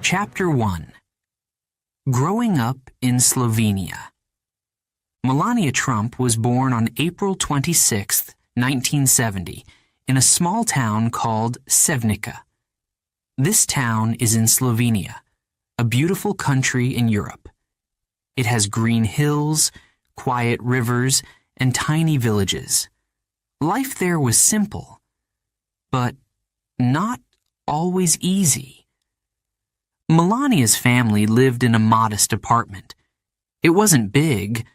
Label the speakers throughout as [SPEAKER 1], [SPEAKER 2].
[SPEAKER 1] Chapter 1. Growing Up in Slovenia. Melania Trump was born on April 26, 1970, in a small town called Sevnica. This town is in Slovenia, a beautiful country in Europe. It has green hills, quiet rivers, and tiny villages. Life there was simple, but not always easy. Melania's family lived in a modest apartment. It wasn't big,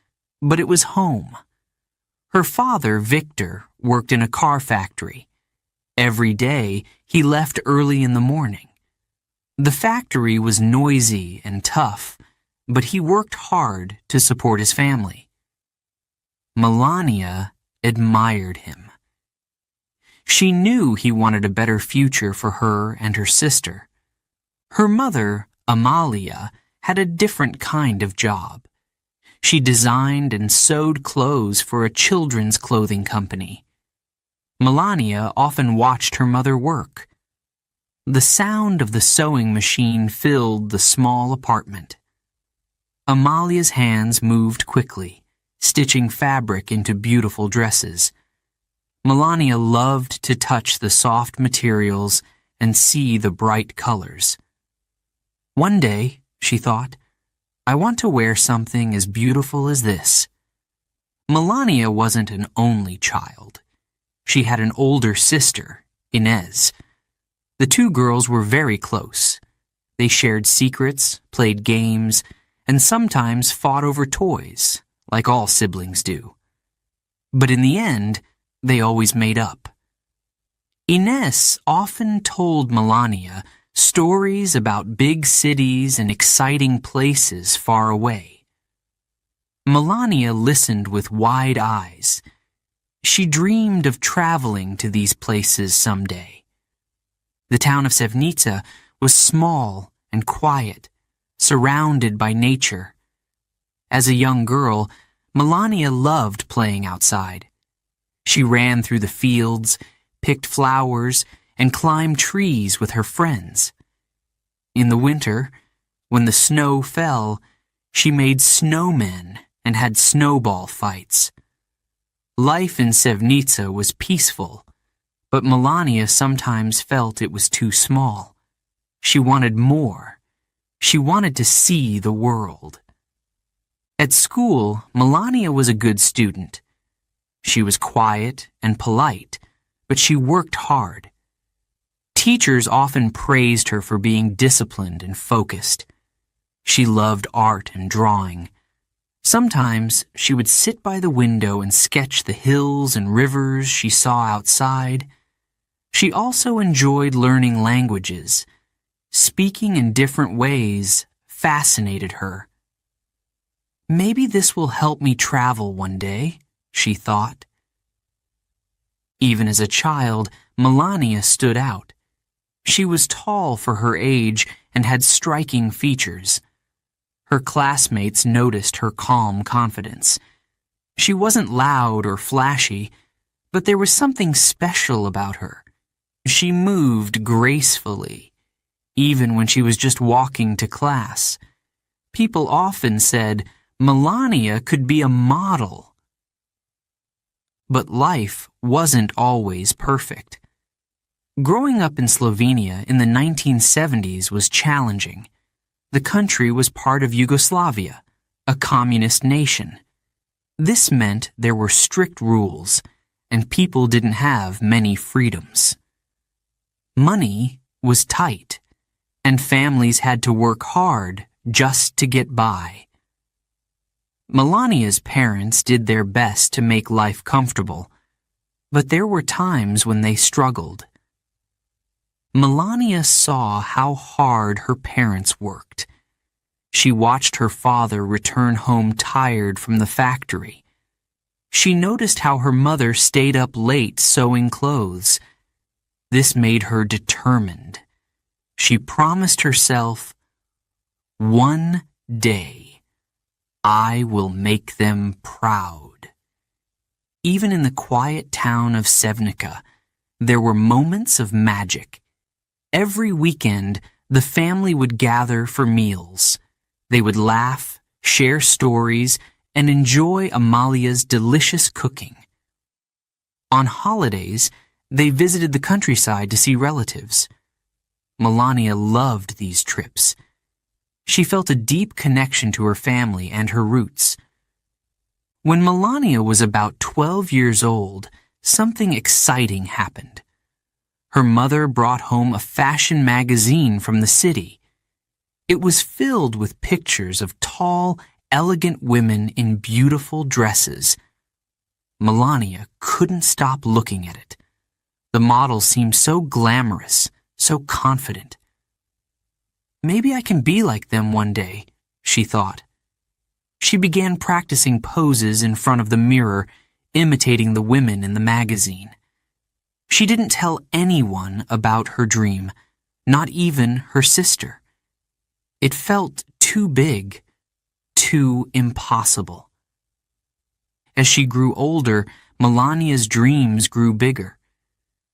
[SPEAKER 1] but it was home. Her father, Victor, worked in a car factory. Every day, he left early in the morning. The factory was noisy and tough, but he worked hard to support his family. Melania admired him. She knew he wanted a better future for her and her sister. Her mother, Amalia, had a different kind of job. She designed and sewed clothes for a children's clothing company. Melania often watched her mother work. The sound of the sewing machine filled the small apartment. Amalia's hands moved quickly, stitching fabric into beautiful dresses. Melania loved to touch the soft materials and see the bright colors. One day, she thought, I want to wear something as beautiful as this. Melania wasn't an only child. She had an older sister, Inez. The two girls were very close. They shared secrets, played games, and sometimes fought over toys, like all siblings do. But in the end, they always made up. Inez often told Melania stories about big cities and exciting places far away. Melania listened with wide eyes. She dreamed of traveling to these places someday. The town of Sevnica was small and quiet, surrounded by nature. As a young girl, Melania loved playing outside. She ran through the fields, picked flowers, and climbed trees with her friends. In the winter, when the snow fell, she made snowmen and had snowball fights. Life in Sevnica was peaceful, but Melania sometimes felt it was too small. She wanted more. She wanted to see the world. At school, Melania was a good student. She was quiet and polite, but she worked hard. Teachers often praised her for being disciplined and focused. She loved art and drawing. Sometimes she would sit by the window and sketch the hills and rivers she saw outside. She also enjoyed learning languages. Speaking in different ways fascinated her. Maybe this will help me travel one day, she thought. Even as a child, Melania stood out. She was tall for her age and had striking features. Her classmates noticed her calm confidence. She wasn't loud or flashy, but there was something special about her. She moved gracefully, even when she was just walking to class. People often said Melania could be a model. But life wasn't always perfect. Growing up in Slovenia in the 1970s was challenging. The country was part of Yugoslavia, a communist nation. This meant there were strict rules, and people didn't have many freedoms. Money was tight, and families had to work hard just to get by. Melania's parents did their best to make life comfortable, but there were times when they struggled. Melania saw how hard her parents worked. She watched her father return home tired from the factory. She noticed how her mother stayed up late sewing clothes. This made her determined. She promised herself, "One day, I will make them proud." Even in the quiet town of Sevnica, there were moments of magic. Every weekend, The family would gather for meals. They would laugh, share stories, and enjoy Amalia's delicious cooking. On holidays, they visited the countryside to see relatives. Melania loved these trips. She felt a deep connection to her family and her roots. When Melania was about 12 years old, something exciting happened. Her mother brought home a fashion magazine from the city. It was filled with pictures of tall, elegant women in beautiful dresses. Melania couldn't stop looking at it. The models seemed so glamorous, so confident. Maybe I can be like them one day, she thought. She began practicing poses in front of the mirror, imitating the women in the magazine. She didn't tell anyone about her dream, not even her sister. It felt too big, too impossible. As she grew older, Melania's dreams grew bigger.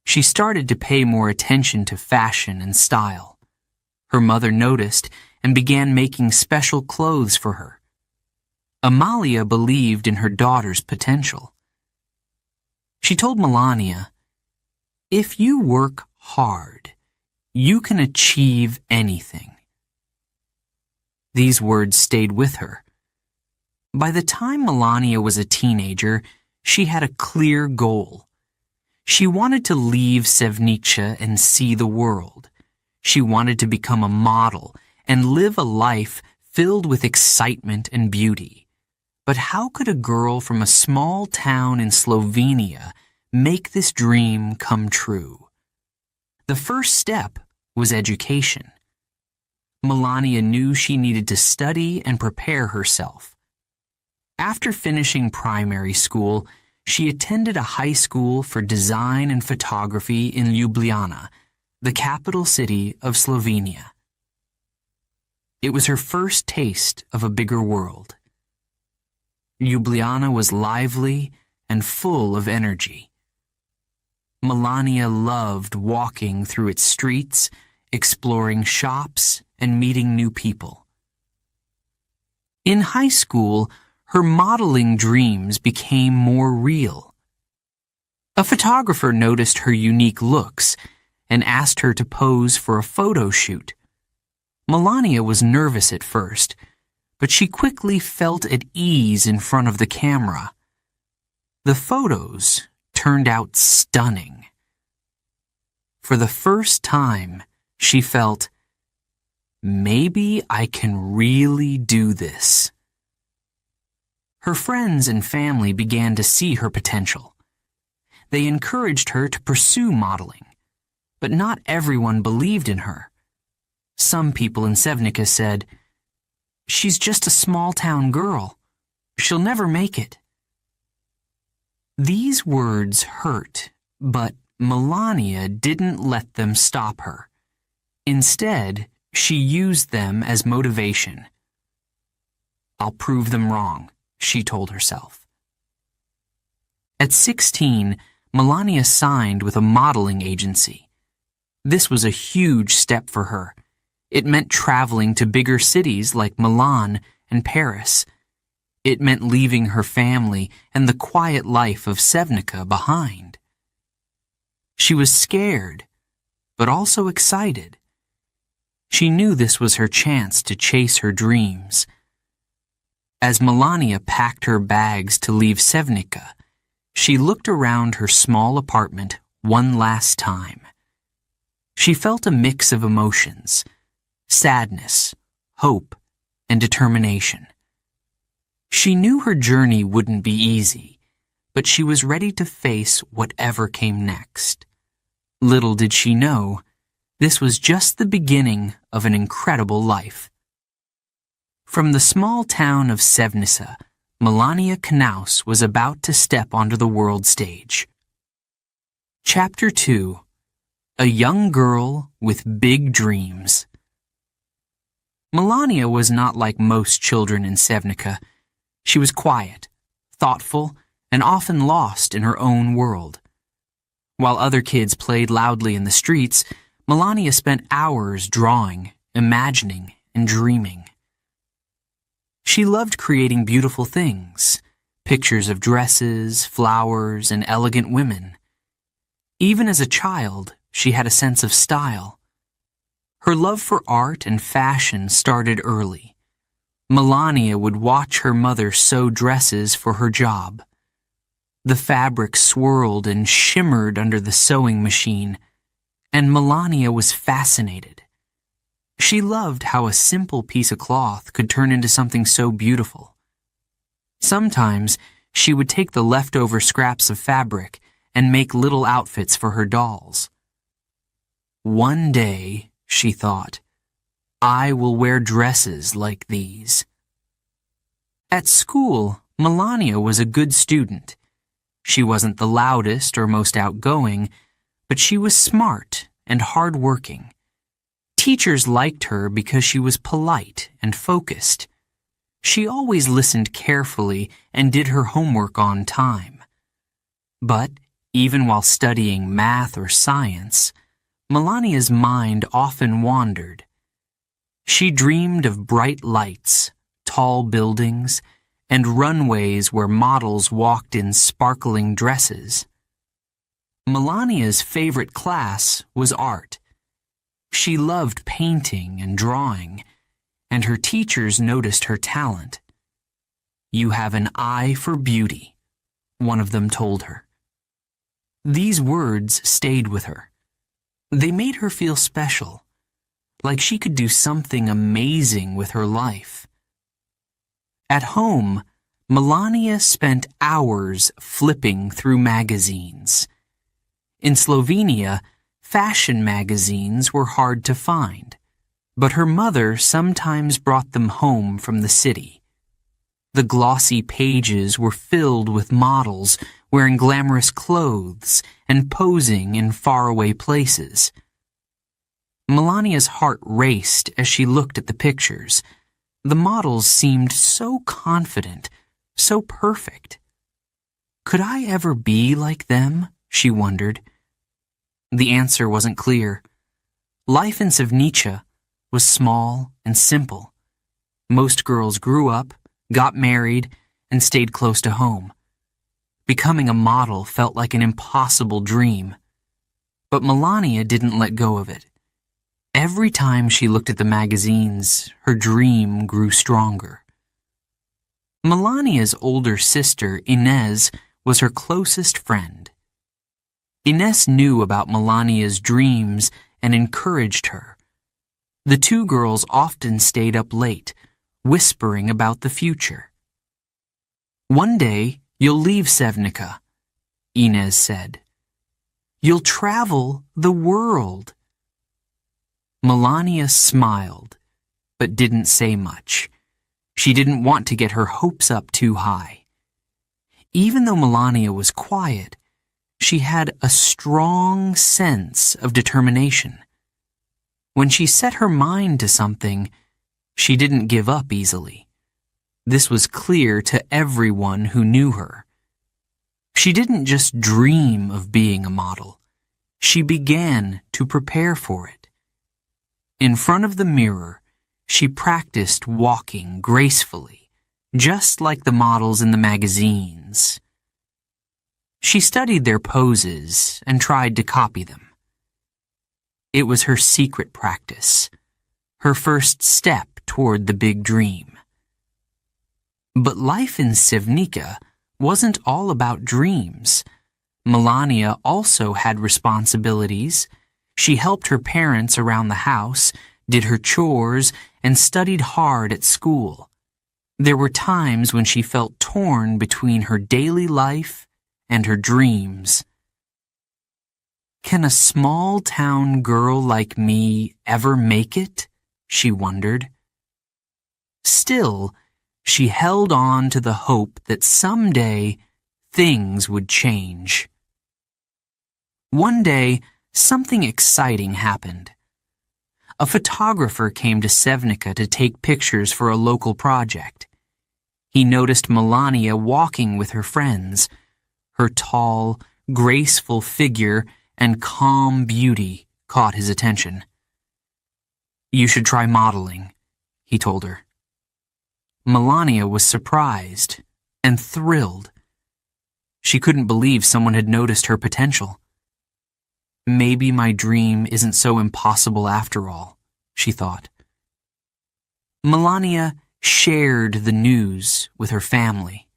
[SPEAKER 1] She started to pay more attention to fashion and style. Her mother noticed and began making special clothes for her. Amalia believed in her daughter's potential. She told Melania, "If you work hard, you can achieve anything." These words stayed with her. By the time Melania was a teenager, she had a clear goal. She wanted to leave Sevnica and see the world. She wanted to become a model and live a life filled with excitement and beauty. But how could a girl from a small town in Slovenia make this dream come true? The first step was education. Melania knew she needed to study and prepare herself. After finishing primary school, she attended a high school for design and photography in Ljubljana, the capital city of Slovenia. It was her first taste of a bigger world. Ljubljana was lively and full of energy. Melania loved walking through its streets, exploring shops, and meeting new people. In high school, her modeling dreams became more real. A photographer noticed her unique looks and asked her to pose for a photo shoot. Melania was nervous at first, but she quickly felt at ease in front of the camera. The photos turned out stunning. For the first time, she felt, maybe I can really do this. Her friends and family began to see her potential. They encouraged her to pursue modeling, but not everyone believed in her. Some people in Sevnica said, "She's just a small-town girl. She'll never make it." These words hurt, but Melania didn't let them stop her. Instead, she used them as motivation. "I'll prove them wrong," she told herself. At 16, Melania signed with a modeling agency. This was a huge step for her. It meant traveling to bigger cities like Milan and Paris. It meant leaving her family and the quiet life of Sevnica behind. She was scared, but also excited. She knew this was her chance to chase her dreams. As Melania packed her bags to leave Sevnica, she looked around her small apartment one last time. She felt a mix of emotions: sadness, hope, and determination. She knew her journey wouldn't be easy, but she was ready to face whatever came next. Little did she know, this was just the beginning of an incredible life. From the small town of Sevnica, Melania Knaus was about to step onto the world stage. Chapter 2: A Young Girl with Big Dreams. Melania was not like most children in Sevnica. She was quiet, thoughtful, and often lost in her own world. While other kids played loudly in the streets, Melania spent hours drawing, imagining, and dreaming. She loved creating beautiful things, pictures of dresses, flowers, and elegant women. Even as a child, she had a sense of style. Her love for art and fashion started early. Melania would watch her mother sew dresses for her job. The fabric swirled and shimmered under the sewing machine, and Melania was fascinated. She loved how a simple piece of cloth could turn into something so beautiful. Sometimes she would take the leftover scraps of fabric and make little outfits for her dolls. One day, she thought, I will wear dresses like these. At school, Melania was a good student. She wasn't the loudest or most outgoing, but she was smart and hardworking. Teachers liked her because she was polite and focused. She always listened carefully and did her homework on time. But even while studying math or science, Melania's mind often wandered. She dreamed of bright lights, tall buildings, and runways where models walked in sparkling dresses. Melania's favorite class was art. She loved painting and drawing, and her teachers noticed her talent. "You have an eye for beauty," one of them told her. These words stayed with her. They made her feel special, like she could do something amazing with her life. At home, Melania spent hours flipping through magazines. In Slovenia, fashion magazines were hard to find, but her mother sometimes brought them home from the city. The glossy pages were filled with models wearing glamorous clothes and posing in faraway places. Melania's heart raced as she looked at the pictures. The models seemed so confident, so perfect. Could I ever be like them? She wondered. The answer wasn't clear. Life in Sevnica was small and simple. Most girls grew up, got married, and stayed close to home. Becoming a model felt like an impossible dream. But Melania didn't let go of it. Every time she looked at the magazines, her dream grew stronger. Melania's older sister, Inez, was her closest friend. Inez knew about Melania's dreams and encouraged her. The two girls often stayed up late, whispering about the future. "One day, you'll leave Sevnica," Inez said. "You'll travel the world." Melania smiled, but didn't say much. She didn't want to get her hopes up too high. Even though Melania was quiet, she had a strong sense of determination. When she set her mind to something, she didn't give up easily. This was clear to everyone who knew her. She didn't just dream of being a model. She began to prepare for it. In front of the mirror, she practiced walking gracefully, just like the models in the magazines. She studied their poses and tried to copy them. It was her secret practice, her first step toward the big dream. But life in Sevnica wasn't all about dreams. Melania also had responsibilities. She helped her parents around the house, did her chores, and studied hard at school. There were times when she felt torn between her daily life and her dreams. "Can a small-town girl like me ever make it?" she wondered. Still, she held on to the hope that someday things would change. One day, something exciting happened. A photographer came to Sevnica to take pictures for a local project. He noticed Melania walking with her friends. Her tall, graceful figure and calm beauty caught his attention. "You should try modeling," he told her. Melania was surprised and thrilled. She couldn't believe someone had noticed her potential. Maybe my dream isn't so impossible after all, she thought. Melania shared the news with her family.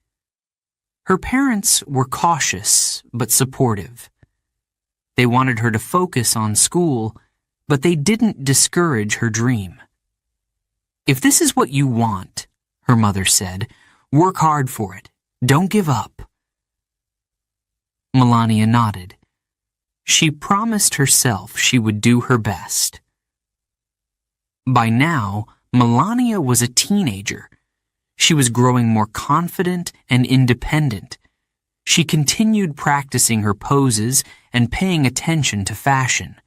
[SPEAKER 1] Her parents were cautious but supportive. They wanted her to focus on school, but they didn't discourage her dream. "If this is what you want," her mother said, "work hard for it. Don't give up." Melania nodded. She promised herself she would do her best. By now, Melania was a teenager. She was growing more confident and independent. She continued practicing her poses and paying attention to fashion.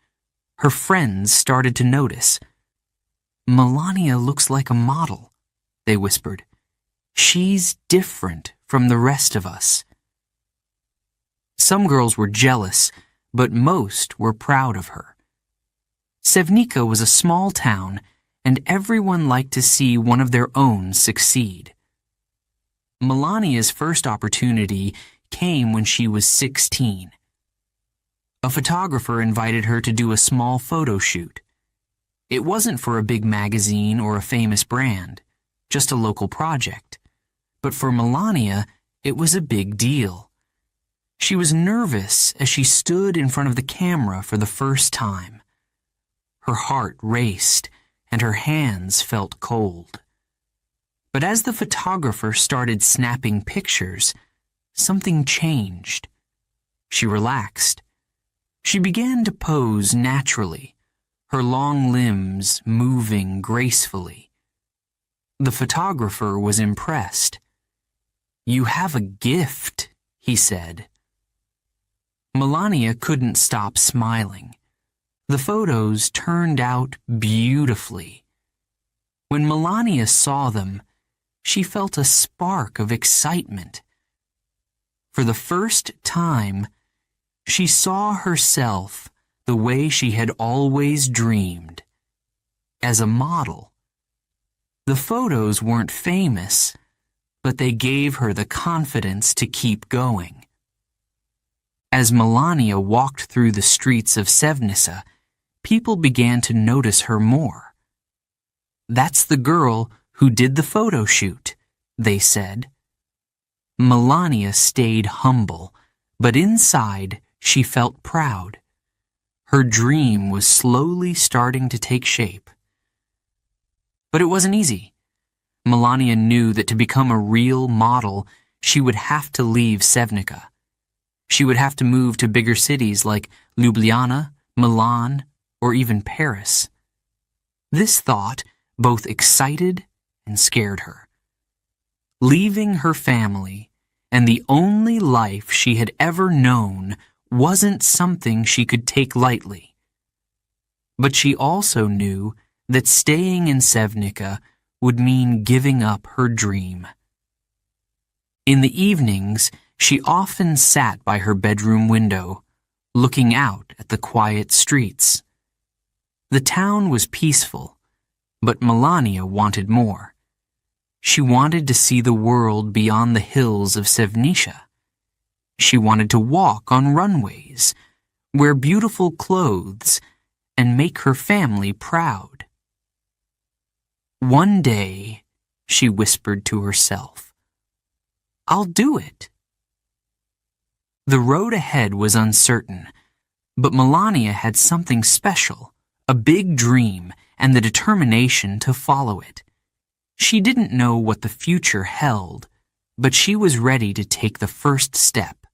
[SPEAKER 1] Her friends started to notice. "Melania looks like a model," they whispered. "She's different from the rest of us." Some girls were jealous, but most were proud of her. Sevnica was a small town, and everyone liked to see one of their own succeed. Melania's first opportunity came when she was 16. A photographer invited her to do a small photo shoot. It wasn't for a big magazine or a famous brand, just a local project. But for Melania, it was a big deal. She was nervous as she stood in front of the camera for the first time. Her heart raced, and her hands felt cold. But as the photographer started snapping pictures, something changed. She relaxed. She began to pose naturally, her long limbs moving gracefully. The photographer was impressed. "You have a gift," he said. Melania couldn't stop smiling. The photos turned out beautifully. When Melania saw them, she felt a spark of excitement. For the first time, she saw herself the way she had always dreamed, as a model. The photos weren't famous, but they gave her the confidence to keep going. As Melania walked through the streets of Sevnica, people began to notice her more. "That's the girl who did the photo shoot," they said. Melania stayed humble, but inside she felt proud. Her dream was slowly starting to take shape. But it wasn't easy. Melania knew that to become a real model, she would have to leave Sevnica. She would have to move to bigger cities like Ljubljana, Milan, or even Paris. This thought both excited and scared her. Leaving her family and the only life she had ever known wasn't something she could take lightly. But she also knew that staying in Sevnica would mean giving up her dream. In the evenings, she often sat by her bedroom window, looking out at the quiet streets. The town was peaceful, but Melania wanted more. She wanted to see the world beyond the hills of Sevnica. She wanted to walk on runways, wear beautiful clothes, and make her family proud. "One day," she whispered to herself, "I'll do it." The road ahead was uncertain, but Melania had something special, a big dream, and the determination to follow it. She didn't know what the future held, but she was ready to take the first step.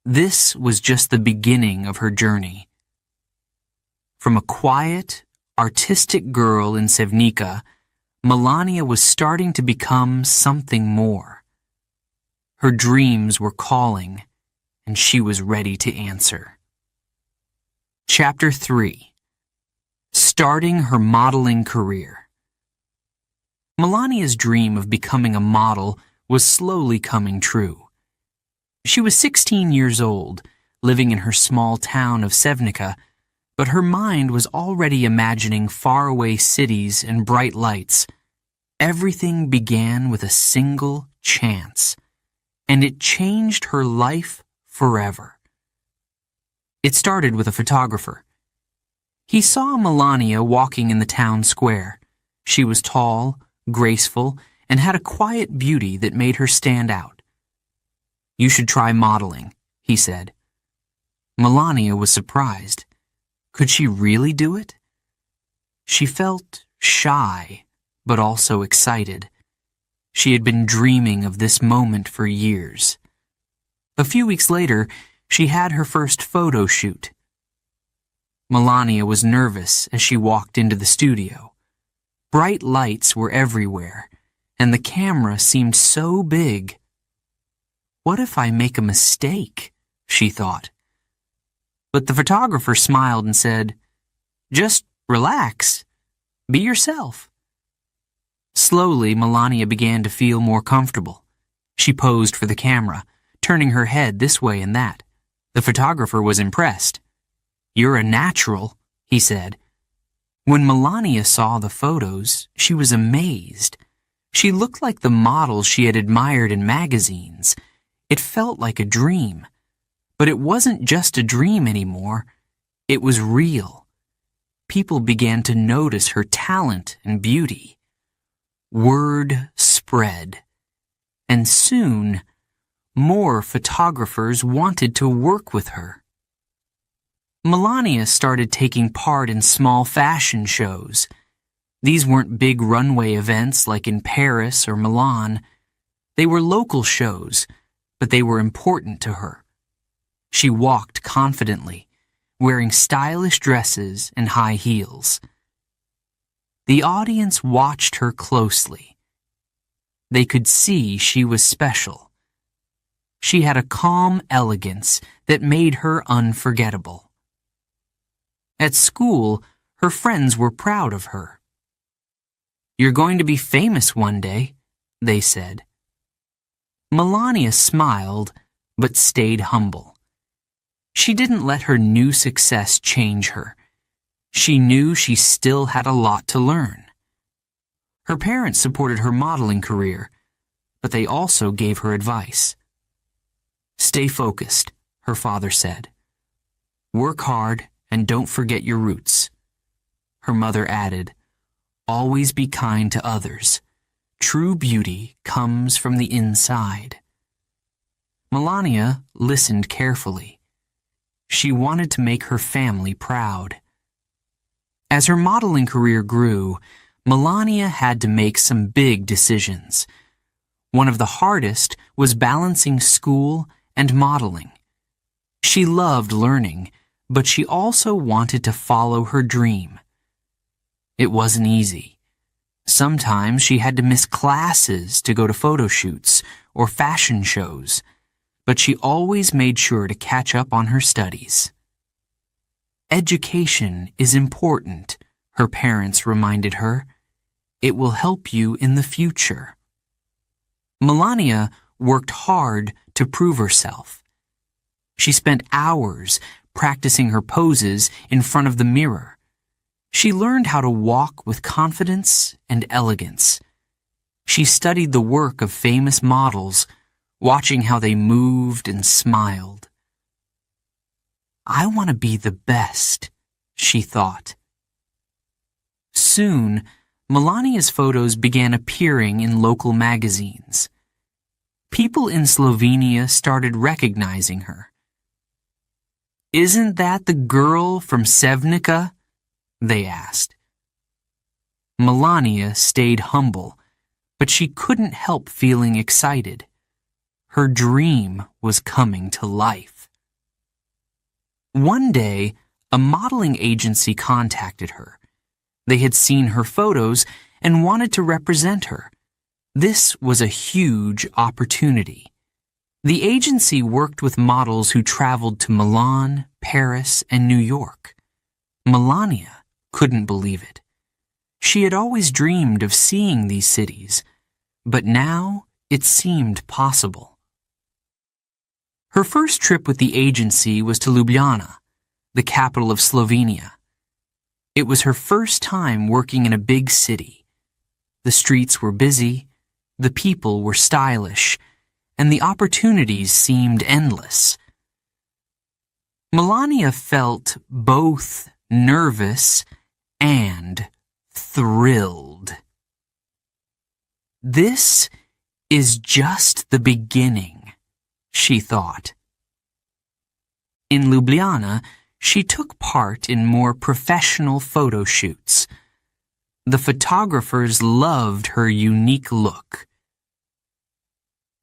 [SPEAKER 1] This was just the beginning of her journey. From a quiet, artistic girl in Sevnica, Melania was starting to become something more. Her dreams were calling, and she was ready to answer. Chapter 3. Starting her modeling career. Melania's dream of becoming a model was slowly coming true. She was 16 years old, living in her small town of Sevnica, But her mind was already imagining faraway cities and bright lights. Everything began with a single chance, and it changed her life forever. It started with a photographer. He saw Melania walking in the town square. She was tall, graceful, and had a quiet beauty that made her stand out. "You should try modeling," he said. Melania was surprised. Could she really do it? She felt shy, but also excited. She had been dreaming of this moment for years. A few weeks later, she had her first photo shoot. Melania was nervous as she walked into the studio. Bright lights were everywhere, and the camera seemed so big. "What if I make a mistake?" she thought. But the photographer smiled and said, "Just relax. Be yourself." Slowly, Melania began to feel more comfortable. She posed for the camera, turning her head this way and that. The photographer was impressed. "You're a natural," he said. When Melania saw the photos, she was amazed. She looked like the models she had admired in magazines. It felt like a dream. But it wasn't just a dream anymore. It was real. People began to notice her talent and beauty. Word spread. And soon, more photographers wanted to work with her. Melania started taking part in small fashion shows. These weren't big runway events like in Paris or Milan. They were local shows, but they were important to her. She walked confidently, wearing stylish dresses and high heels. The audience watched her closely. They could see she was special. She had a calm elegance that made her unforgettable. At school, her friends were proud of her. "You're going to be famous one day," they said. Melania smiled, but stayed humble. She didn't let her new success change her. She knew she still had a lot to learn. Her parents supported her modeling career, but they also gave her advice. "Stay focused," her father said. "Work hard and don't forget your roots." Her mother added, "Always be kind to others. True beauty comes from the inside." Melania listened carefully. She wanted to make her family proud. As her modeling career grew, Melania had to make some big decisions. One of the hardest was balancing school and modeling. She loved learning, but she also wanted to follow her dream. It wasn't easy. Sometimes she had to miss classes to go to photo shoots or fashion shows, but she always made sure to catch up on her studies. "Education is important," her parents reminded her. "It will help you in the future." Melania worked hard to prove herself. She spent hours practicing her poses in front of the mirror. She learned how to walk with confidence and elegance. She studied the work of famous models, watching how they moved and smiled. "I want to be the best," she thought. Soon, Melania's photos began appearing in local magazines. People in Slovenia started recognizing her. "Isn't that the girl from Sevnica?" they asked. Melania stayed humble, but she couldn't help feeling excited. Her dream was coming to life. One day, a modeling agency contacted her. They had seen her photos and wanted to represent her. This was a huge opportunity. The agency worked with models who traveled to Milan, Paris, and New York. Melania couldn't believe it. She had always dreamed of seeing these cities, but now it seemed possible. Her first trip with the agency was to Ljubljana. the capital of Slovenia. It was her first time working in a big city. The streets were busy, the people were stylish, and the opportunities seemed endless. Melania felt both nervous and thrilled. This is just the beginning, she thought. In Ljubljana, she took part in more professional photo shoots. The photographers loved her unique look.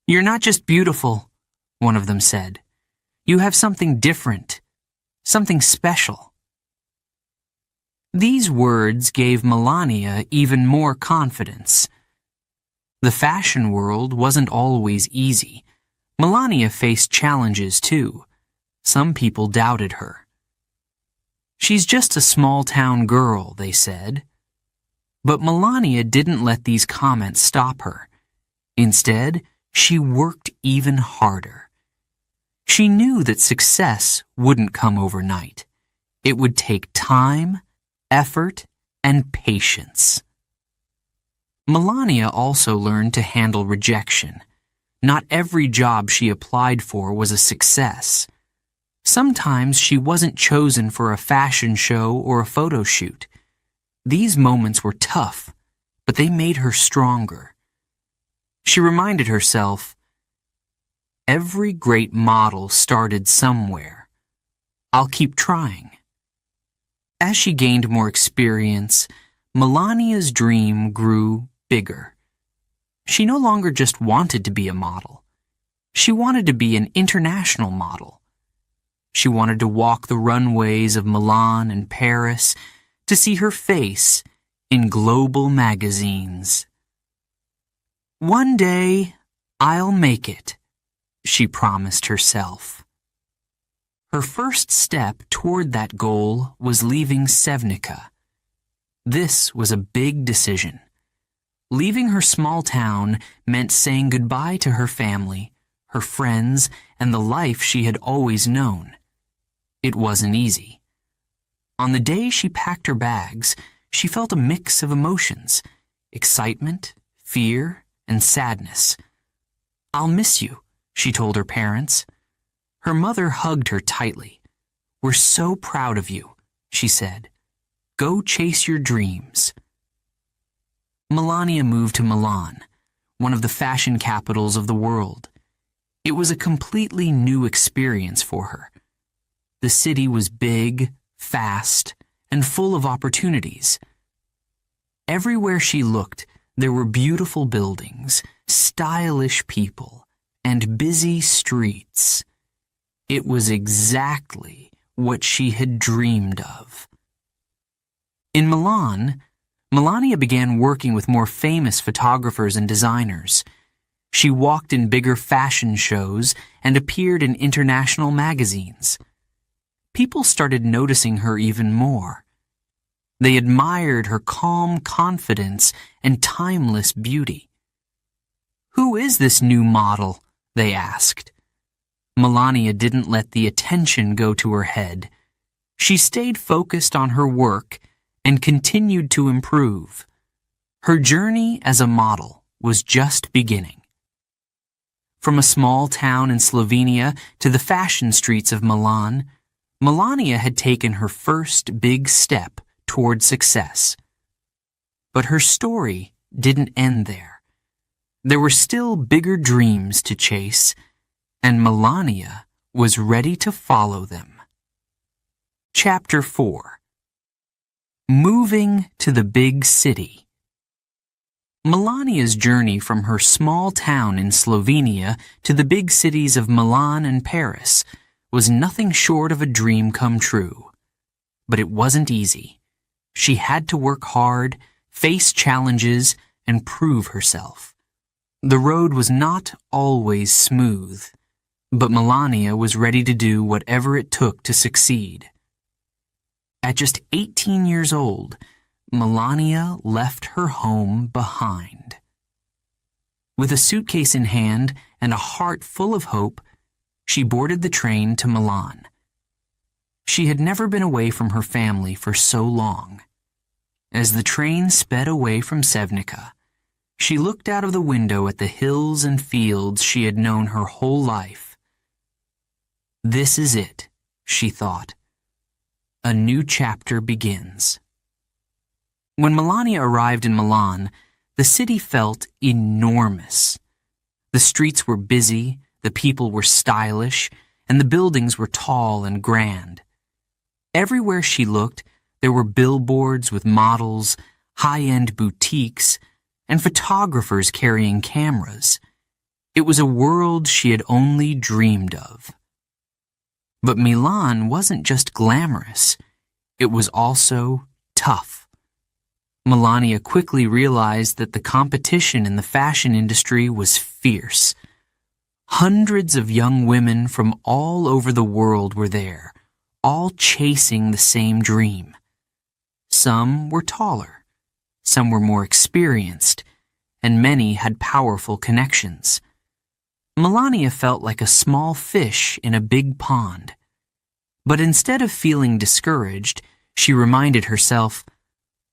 [SPEAKER 1] "You're not just beautiful," one of them said. "You have something different, something special." These words gave Melania even more confidence. The fashion world wasn't always easy. Melania faced challenges too. Some people doubted her. "She's just a small-town girl," they said. But Melania didn't let these comments stop her. Instead, she worked even harder. She knew that success wouldn't come overnight. It would take time, effort, and patience. Melania also learned to handle rejection. Not every job she applied for was a success. Sometimes she wasn't chosen for a fashion show or a photo shoot. These moments were tough, but they made her stronger. She reminded herself, "Every great model started somewhere. I'll keep trying." As she gained more experience, Melania's dream grew bigger. She no longer just wanted to be a model. She wanted to be an international model. She wanted to walk the runways of Milan and Paris, to see her face in global magazines. "One day, I'll make it," she promised herself. Her first step toward that goal was leaving Sevnica. This was a big decision. Leaving her small town meant saying goodbye to her family, her friends, and the life she had always known. It wasn't easy. On the day she packed her bags, she felt a mix of emotions: excitement, fear, and sadness. "I'll miss you," she told her parents. Her mother hugged her tightly. "We're so proud of you," she said. "Go chase your dreams." Melania moved to Milan, one of the fashion capitals of the world. It was a completely new experience for her. The city was big, fast, and full of opportunities. Everywhere she looked, there were beautiful buildings, stylish people, and busy streets. It was exactly what she had dreamed of. In Milan, Melania began working with more famous photographers and designers. She walked in bigger fashion shows and appeared in international magazines. People started noticing her even more. They admired her calm confidence and timeless beauty. "Who is this new model?" they asked. Melania didn't let the attention go to her head. She stayed focused on her work and continued to improve. Her journey as a model was just beginning. From a small town in Slovenia to the fashion streets of Milan, Melania had taken her first big step toward success. But her story didn't end there. There were still bigger dreams to chase, and Melania was ready to follow them. Chapter 4. Moving to the big city. Melania's journey from her small town in Slovenia to the big cities of Milan and Paris was nothing short of a dream come true. But it wasn't easy. She had to work hard, face challenges, and prove herself. The road was not always smooth, but Melania was ready to do whatever it took to succeed. At just 18 years old, Melania left her home behind. With a suitcase in hand and a heart full of hope, she boarded the train to Milan. She had never been away from her family for so long. As the train sped away from Sevnica, she looked out of the window at the hills and fields she had known her whole life. This is it, she thought. A new chapter begins. When Melania arrived in Milan, the city felt enormous. The streets were busy, the people were stylish, and the buildings were tall and grand. Everywhere she looked, there were billboards with models, high-end boutiques, and photographers carrying cameras. It was a world she had only dreamed of. But Milan wasn't just glamorous. It was also tough. Melania quickly realized that the competition in the fashion industry was fierce. Hundreds of young women from all over the world were there, all chasing the same dream. Some were taller, some were more experienced, and many had powerful connections. Melania felt like a small fish in a big pond. But instead of feeling discouraged, she reminded herself,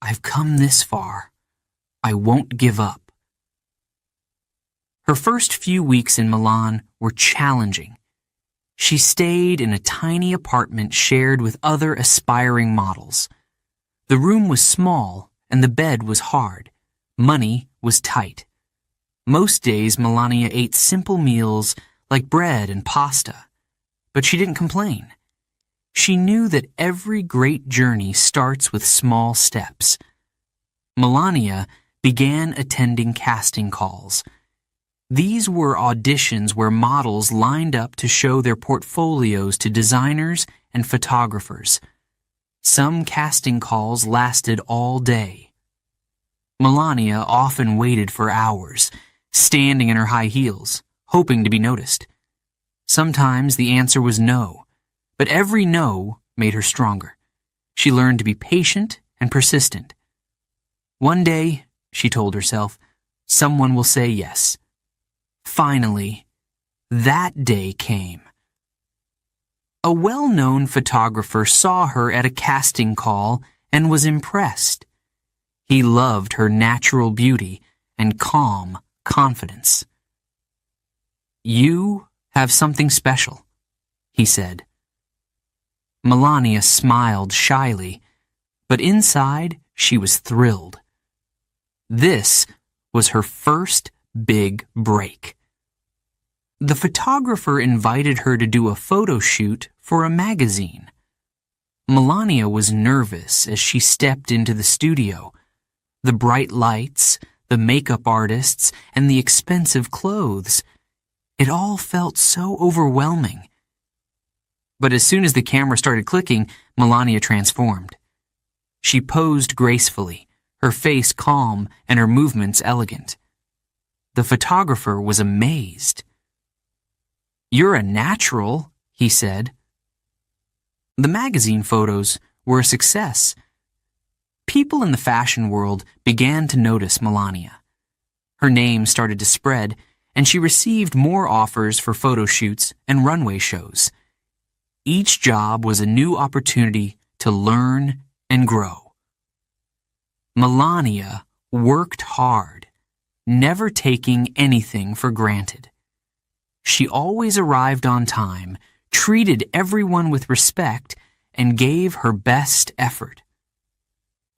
[SPEAKER 1] "I've come this far. I won't give up." Her first few weeks in Milan were challenging. She stayed in a tiny apartment shared with other aspiring models. The room was small and the bed was hard. Money was tight. Most days Melania ate simple meals like bread and pasta, but she didn't complain. She knew that every great journey starts with small steps. Melania began attending casting calls. These were auditions where models lined up to show their portfolios to designers and photographers. Some casting calls lasted all day. Melania often waited for hours, standing in her high heels, hoping to be noticed. Sometimes the answer was no, but every no made her stronger. She learned to be patient and persistent. One day, she told herself, someone will say yes. Finally, that day came. A well-known photographer saw her at a casting call and was impressed. He loved her natural beauty and calm confidence. "You have something special," he said. Melania smiled shyly, but inside she was thrilled. This was her first big break. The photographer invited her to do a photo shoot for a magazine. Melania was nervous as she stepped into the studio. The bright lights, the makeup artists, and the expensive clothes. It all felt so overwhelming. But as soon as the camera started clicking, Melania transformed. She posed gracefully, her face calm and her movements elegant. The photographer was amazed. "You're a natural," he said. The magazine photos were a success. People in the fashion world began to notice Melania. Her name started to spread, and she received more offers for photo shoots and runway shows. Each job was a new opportunity to learn and grow. Melania worked hard, never taking anything for granted. She always arrived on time, treated everyone with respect, and gave her best effort.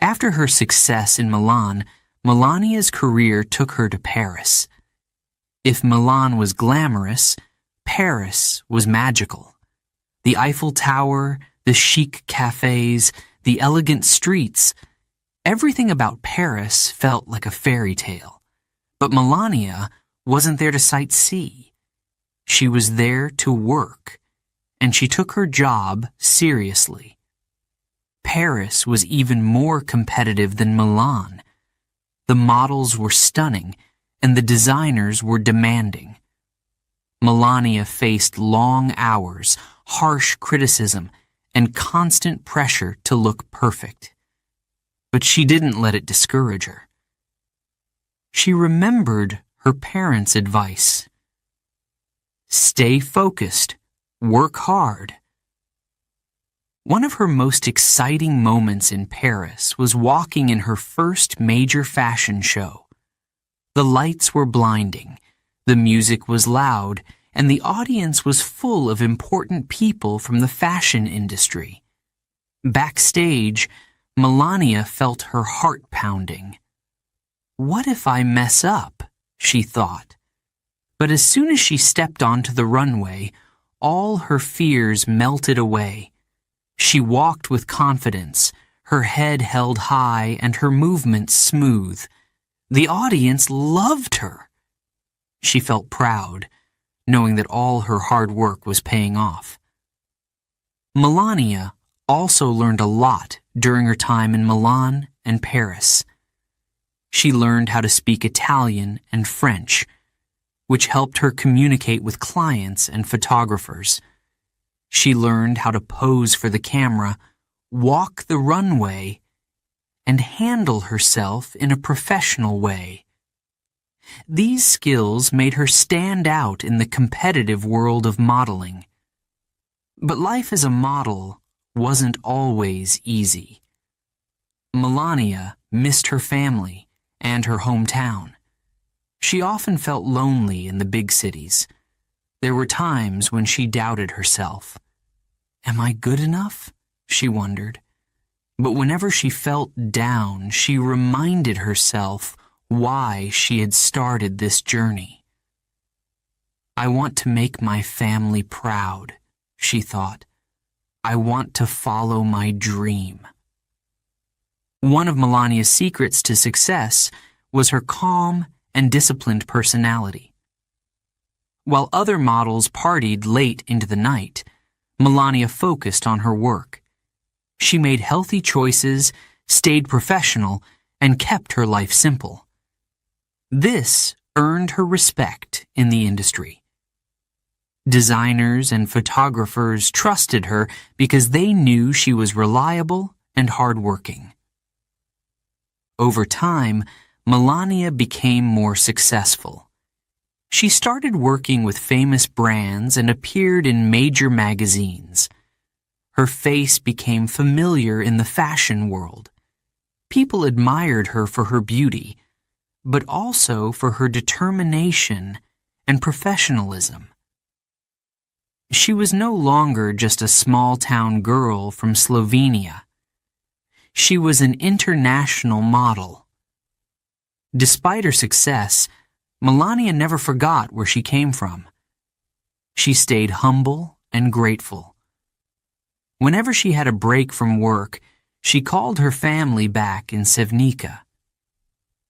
[SPEAKER 1] After her success in Milan, Melania's career took her to Paris. If Milan was glamorous, Paris was magical. The Eiffel Tower, the chic cafes, the elegant streets, everything about Paris felt like a fairy tale. But Melania wasn't there to sightsee. She was there to work, and she took her job seriously. Paris was even more competitive than Milan. The models were stunning, and the designers were demanding. Melania faced long hours, harsh criticism, and constant pressure to look perfect. But she didn't let it discourage her. She remembered her parents' advice. Stay focused, work hard. One of her most exciting moments in Paris was walking in her first major fashion show. The lights were blinding, the music was loud, and the audience was full of important people from the fashion industry. Backstage, Melania felt her heart pounding. What if I mess up? She thought. But as soon as she stepped onto the runway, all her fears melted away. She walked with confidence, her head held high and her movements smooth. The audience loved her. She felt proud, knowing that all her hard work was paying off. Melania also learned a lot during her time in Milan and Paris. She learned how to speak Italian and French, which helped her communicate with clients and photographers. She learned how to pose for the camera, walk the runway, and handle herself in a professional way. These skills made her stand out in the competitive world of modeling. But life as a model wasn't always easy. Melania missed her family and her hometown. She often felt lonely in the big cities. There were times when she doubted herself. Am I good enough? She wondered. But whenever she felt down, she reminded herself why she had started this journey. I want to make my family proud, she thought. I want to follow my dream. One of Melania's secrets to success was her calm and disciplined personality. While other models partied late into the night, Melania focused on her work. She made healthy choices, stayed professional, and kept her life simple. This earned her respect in the industry. Designers and photographers trusted her because they knew she was reliable and hardworking. Over time, Melania became more successful. She started working with famous brands and appeared in major magazines. Her face became familiar in the fashion world. People admired her for her beauty, but also for her determination and professionalism. She was no longer just a small-town girl from Slovenia. She was an international model. Despite her success, Melania never forgot where she came from. She stayed humble and grateful. Whenever she had a break from work, she called her family back in Sevnica.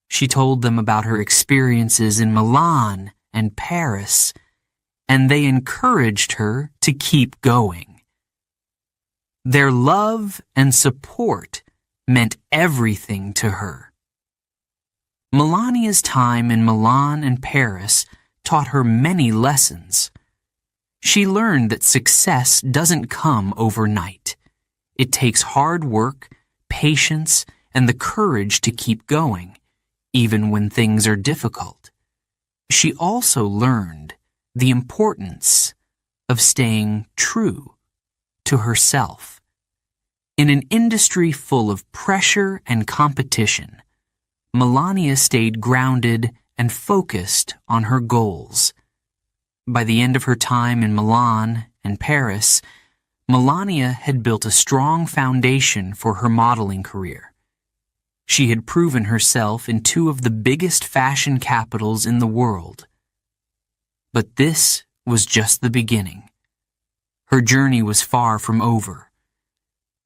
[SPEAKER 1] She told them about her experiences in Milan and Paris, and they encouraged her to keep going. Their love and support meant everything to her. Melania's time in Milan and Paris taught her many lessons. She learned that success doesn't come overnight. It takes hard work, patience, and the courage to keep going, even when things are difficult. She also learned the importance of staying true to herself. In an industry full of pressure and competition, Melania stayed grounded and focused on her goals. By the end of her time in Milan and Paris, Melania had built a strong foundation for her modeling career. She had proven herself in two of the biggest fashion capitals in the world. But this was just the beginning. Her journey was far from over.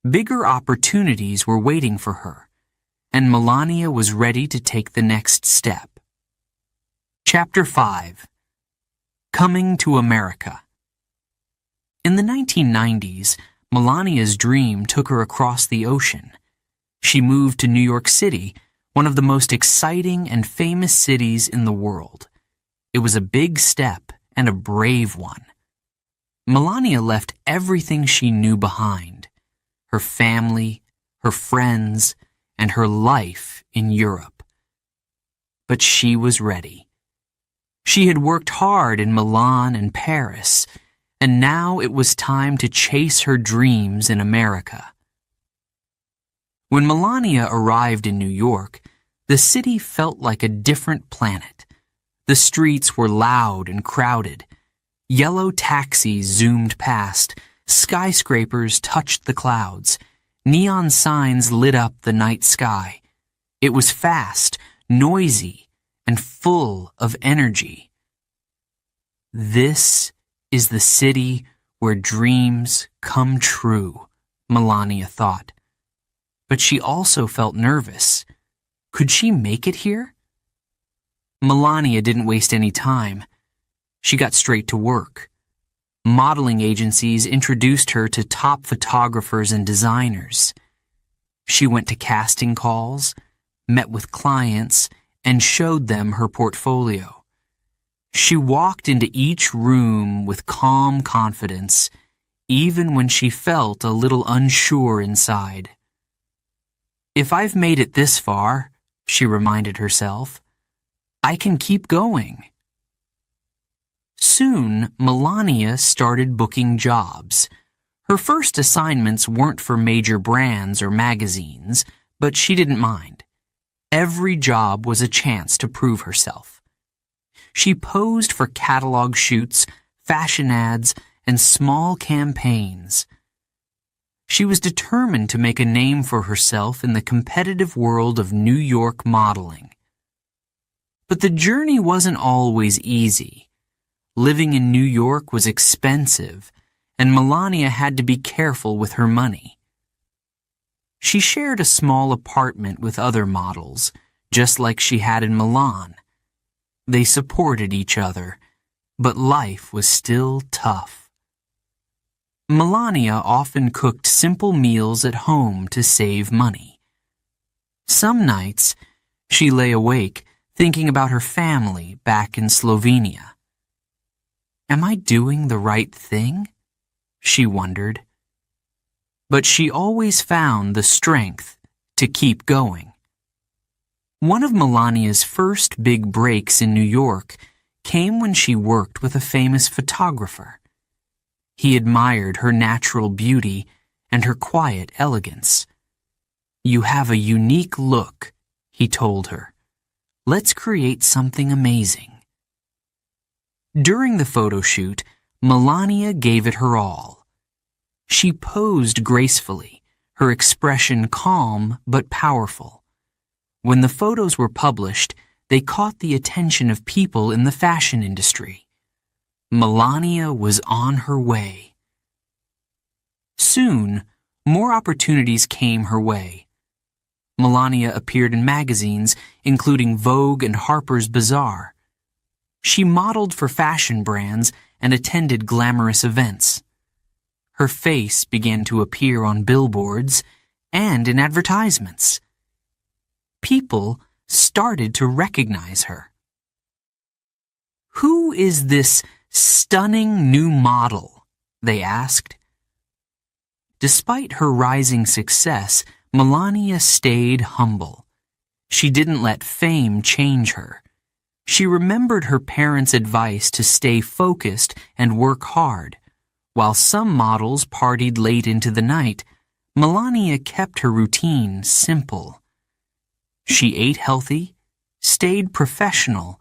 [SPEAKER 1] Bigger opportunities were waiting for her, and Melania was ready to take the next step. Chapter 5. Coming to America. In the 1990s, Melania's dream took her across the ocean. She moved to New York City, one of the most exciting and famous cities in the world. It was a big step and a brave one. Melania left everything she knew behind: her family, her friends, and her life in Europe. But she was ready. She had worked hard in Milan and Paris, and now it was time to chase her dreams in America. When Melania arrived in New York, the city felt like a different planet. The streets were loud and crowded. Yellow taxis zoomed past, skyscrapers touched the clouds, neon signs lit up the night sky. It was fast, noisy, and full of energy. This is the city where dreams come true, Melania thought. But she also felt nervous. Could she make it here? Melania didn't waste any time. She got straight to work. Modeling agencies introduced her to top photographers and designers. She went to casting calls, met with clients, and showed them her portfolio. She walked into each room with calm confidence, even when she felt a little unsure inside. If I've made it this far, she reminded herself, I can keep going. Soon, Melania started booking jobs. Her first assignments weren't for major brands or magazines, but she didn't mind. Every job was a chance to prove herself. She posed for catalog shoots, fashion ads, and small campaigns. She was determined to make a name for herself in the competitive world of New York modeling. But the journey wasn't always easy. Living in New York was expensive, and Melania had to be careful with her money. She shared a small apartment with other models, just like she had in Milan. They supported each other, but life was still tough. Melania often cooked simple meals at home to save money. Some nights, she lay awake thinking about her family back in Slovenia. Am I doing the right thing? She wondered. But she always found the strength to keep going. One of Melania's first big breaks in New York came when she worked with a famous photographer. He admired her natural beauty and her quiet elegance. You have a unique look, he told her. Let's create something amazing. During the photo shoot, Melania gave it her all. She posed gracefully, her expression calm but powerful. When the photos were published, they caught the attention of people in the fashion industry. Melania was on her way. Soon, more opportunities came her way. Melania appeared in magazines, including Vogue and Harper's Bazaar. She modeled for fashion brands and attended glamorous events. Her face began to appear on billboards and in advertisements. People started to recognize her. Who is this stunning new model? They asked. Despite her rising success, Melania stayed humble. She didn't let fame change her. She remembered her parents' advice to stay focused and work hard. While some models partied late into the night, Melania kept her routine simple. She ate healthy, stayed professional,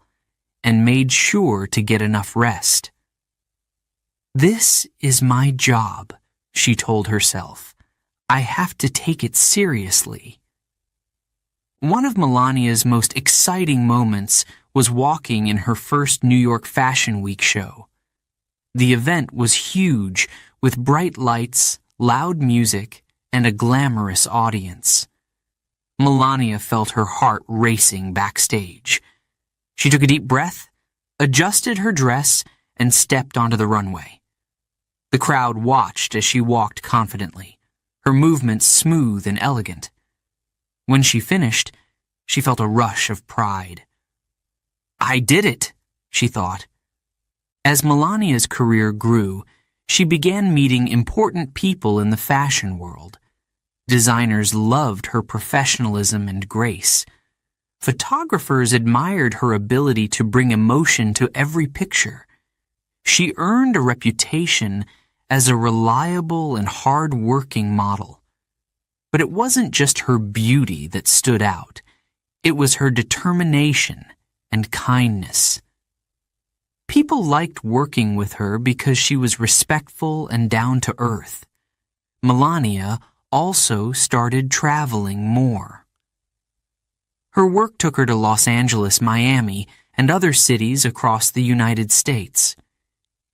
[SPEAKER 1] and made sure to get enough rest. This is my job, she told herself. I have to take it seriously. One of Melania's most exciting moments was walking in her first New York Fashion Week show. The event was huge, with bright lights, loud music, and a glamorous audience. Melania felt her heart racing backstage. She took a deep breath, adjusted her dress, and stepped onto the runway. The crowd watched as she walked confidently, her movements smooth and elegant. When she finished, she felt a rush of pride. I did it, she thought. As Melania's career grew, she began meeting important people in the fashion world. Designers loved her professionalism and grace. Photographers admired her ability to bring emotion to every picture. She earned a reputation as a reliable and hard-working model. But it wasn't just her beauty that stood out. It was her determination and kindness. People liked working with her because she was respectful and down to earth. Melania also started traveling more. Her work took her to Los Angeles, Miami, and other cities across the United States.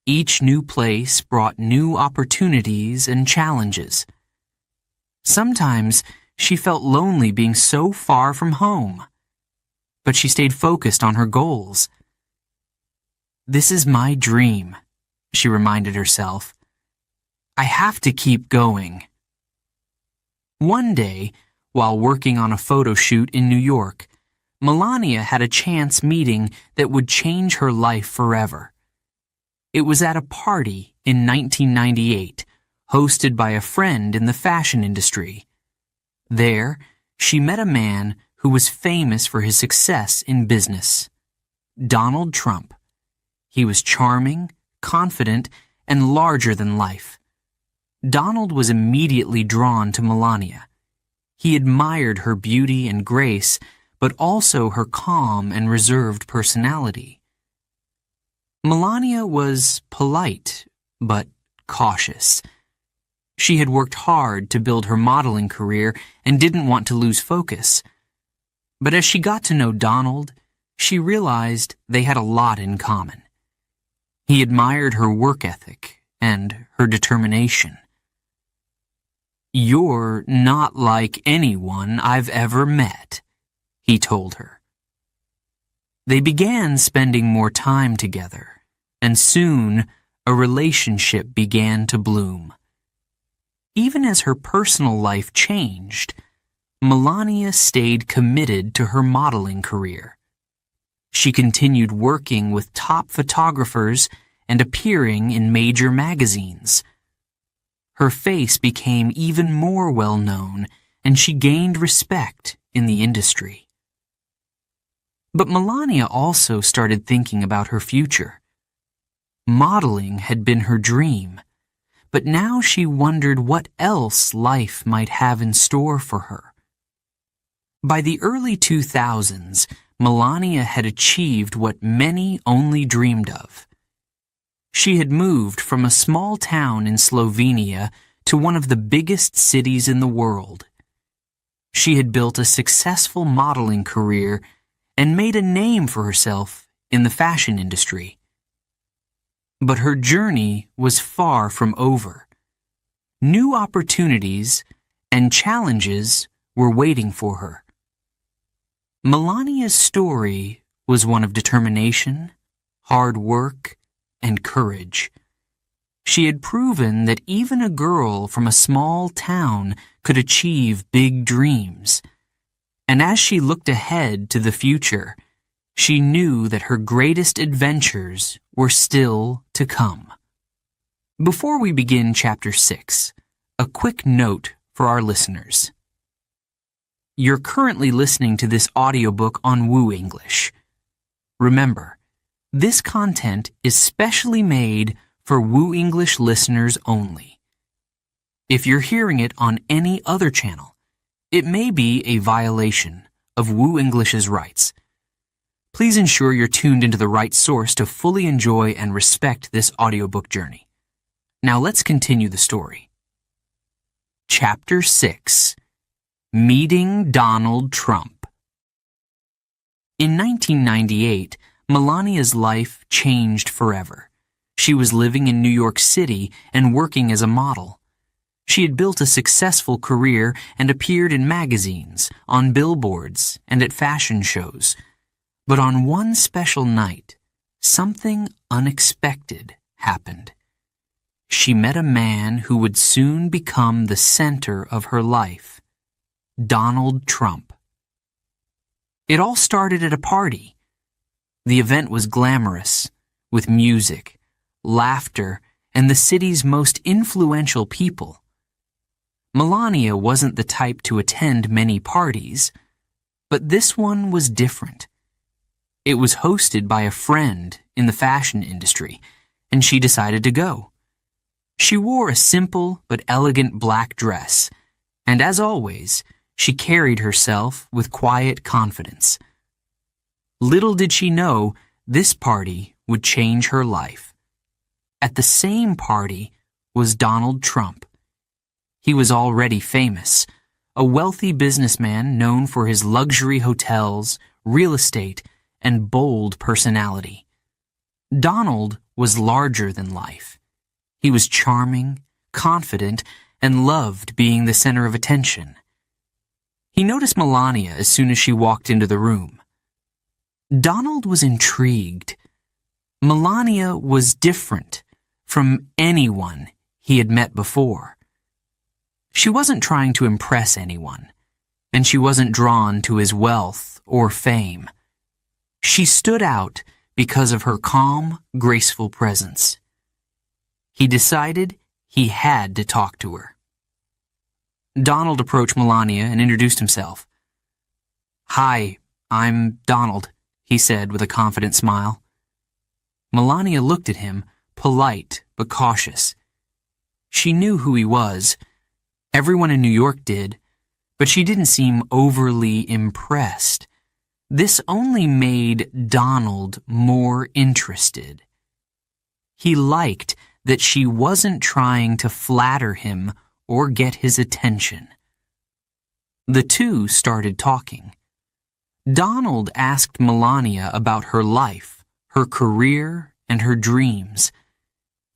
[SPEAKER 1] Each new place brought new opportunities and challenges. Sometimes she felt lonely being so far from home, but she stayed focused on her goals. "This is my dream," she reminded herself. "I have to keep going." One day, while working on a photo shoot in New York, Melania had a chance meeting that would change her life forever. It was at a party in 1998, hosted by a friend in the fashion industry. There, she met a man who was famous for his success in business, Donald Trump. He was charming, confident, and larger than life. Donald was immediately drawn to Melania. He admired her beauty and grace, but also her calm and reserved personality. Melania was polite, but cautious. She had worked hard to build her modeling career and didn't want to lose focus. But as she got to know Donald, she realized they had a lot in common. He admired her work ethic and her determination. "You're not like anyone I've ever met," he told her. They began spending more time together, and soon a relationship began to bloom. Even as her personal life changed, Melania stayed committed to her modeling career. She continued working with top photographers and appearing in major magazines. Her face became even more well-known, and she gained respect in the industry. But Melania also started thinking about her future. Modeling had been her dream, but now she wondered what else life might have in store for her. By the early 2000s, Melania had achieved what many only dreamed of. She had moved from a small town in Slovenia to one of the biggest cities in the world. She had built a successful modeling career and made a name for herself in the fashion industry. But her journey was far from over. New opportunities and challenges were waiting for her. Melania's story was one of determination, hard work, and courage. She had proven that even a girl from a small town could achieve big dreams. And as she looked ahead to the future, she knew that her greatest adventures were still to come. Before we begin Chapter 6, a quick note for our listeners. You're currently listening to this audiobook on Woo English. Remember, this content is specially made for Woo English listeners only. If you're hearing it on any other channel, it may be a violation of Woo English's rights. Please ensure you're tuned into the right source to fully enjoy and respect this audiobook journey. Now let's continue the story. Chapter 6. Meeting Donald Trump. In 1998, Melania's life changed forever. She was living in New York City and working as a model. She had built a successful career and appeared in magazines, on billboards, and at fashion shows. But on one special night, something unexpected happened. She met a man who would soon become the center of her life, Donald Trump. It all started at a party. The event was glamorous, with music, laughter, and the city's most influential people. Melania wasn't the type to attend many parties, but this one was different. It was hosted by a friend in the fashion industry, and she decided to go. She wore a simple but elegant black dress, and as always, she carried herself with quiet confidence. Little did she know this party would change her life. At the same party was Donald Trump. He was already famous, a wealthy businessman known for his luxury hotels, real estate, and bold personality. Donald was larger than life. He was charming, confident, and loved being the center of attention. He noticed Melania as soon as she walked into the room. Donald was intrigued. Melania was different from anyone he had met before. She wasn't trying to impress anyone, and she wasn't drawn to his wealth or fame. She stood out because of her calm, graceful presence. He decided he had to talk to her. Donald approached Melania and introduced himself. "Hi, I'm Donald," he said with a confident smile. Melania looked at him, polite but cautious. She knew who he was. Everyone in New York did, but she didn't seem overly impressed. This only made Donald more interested. He liked that she wasn't trying to flatter him or get his attention. The two started talking. Donald asked Melania about her life, her career, and her dreams.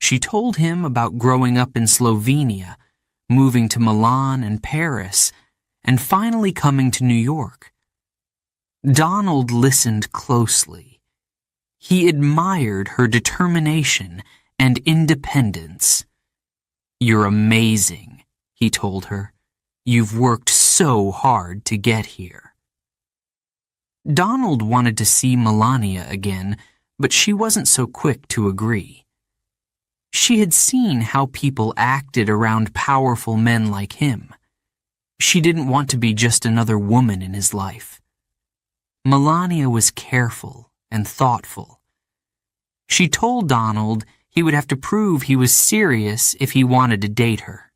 [SPEAKER 1] She told him about growing up in Slovenia, moving to Milan and Paris, and finally coming to New York. Donald listened closely. He admired her determination and independence. "You're amazing," he told her. "You've worked so hard to get here." Donald wanted to see Melania again, but she wasn't so quick to agree. She had seen how people acted around powerful men like him. She didn't want to be just another woman in his life. Melania was careful and thoughtful. She told Donald he would have to prove he was serious if he wanted to date her.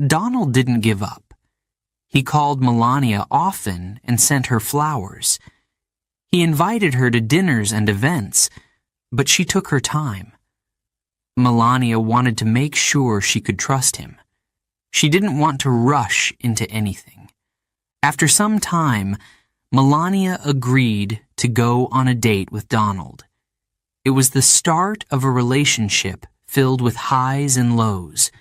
[SPEAKER 1] Donald didn't give up. He called Melania often and sent her flowers. He invited her to dinners and events, but she took her time. Melania wanted to make sure she could trust him. She didn't want to rush into anything. After some time, Melania agreed to go on a date with Donald. It was the start of a relationship filled with highs and lows.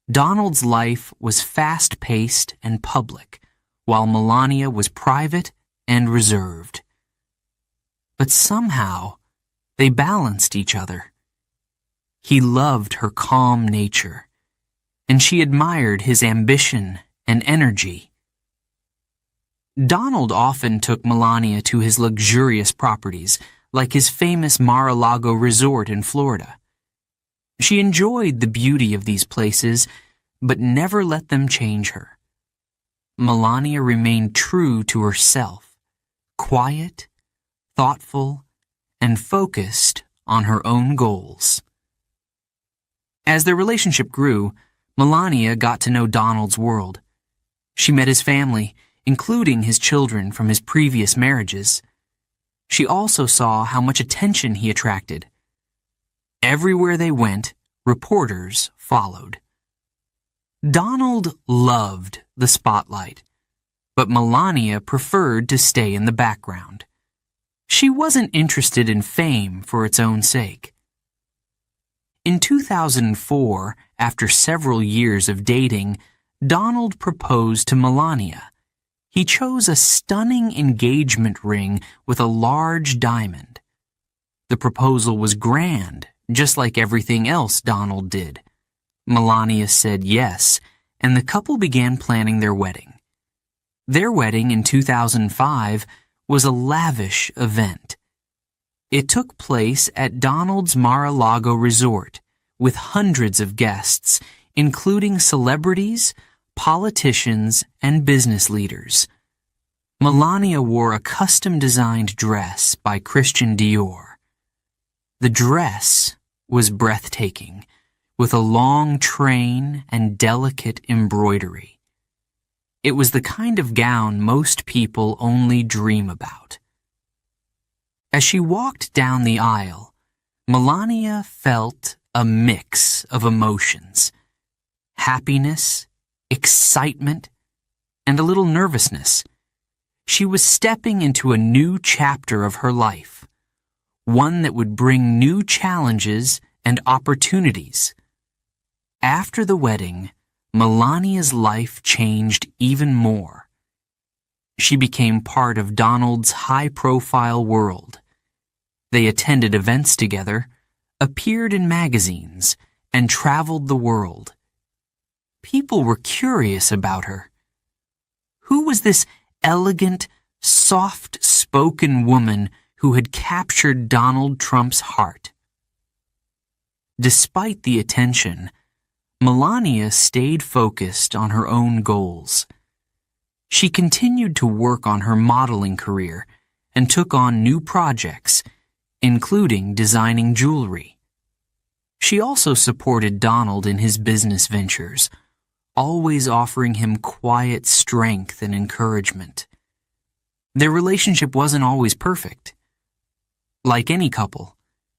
[SPEAKER 1] Donald's life was fast-paced and public, while Melania was private and reserved. But somehow, they balanced each other. He loved her calm nature, and she admired his ambition and energy. Donald often took Melania to his luxurious properties, like his famous Mar-a-Lago resort in Florida. She enjoyed the beauty of these places, but never let them change her. Melania remained true to herself, quiet, thoughtful, and focused on her own goals. As their relationship grew, Melania got to know Donald's world. She met his family, including his children from his previous marriages. She also saw how much attention he attracted. Everywhere they went, reporters followed. Donald loved the spotlight, but Melania preferred to stay in the background. She wasn't interested in fame for its own sake. In 2004, after several years of dating, Donald proposed to Melania. He chose a stunning engagement ring with a large diamond. The proposal was grand, just like everything else Donald did. Melania said yes, and the couple began planning their wedding. Their wedding in 2005 was a lavish event. It took place at Donald's Mar-a-Lago resort, with hundreds of guests, including celebrities, politicians, and business leaders. Melania wore a custom-designed dress by Christian Dior. The dress was breathtaking, with a long train and delicate embroidery. It was the kind of gown most people only dream about. As she walked down the aisle, Melania felt a mix of emotions: happiness, excitement, and a little nervousness. She was stepping into a new chapter of her life, one that would bring new challenges and opportunities. After the wedding, Melania's life changed even more. She became part of Donald's high-profile world. They attended events together, appeared in magazines, and traveled the world. People were curious about her. Who was this elegant, soft-spoken woman who had captured Donald Trump's heart? Despite the attention, Melania stayed focused on her own goals. She continued to work on her modeling career and took on new projects, including designing jewelry. She also supported Donald in his business ventures, always offering him quiet strength and encouragement. Their relationship wasn't always perfect. Like any couple,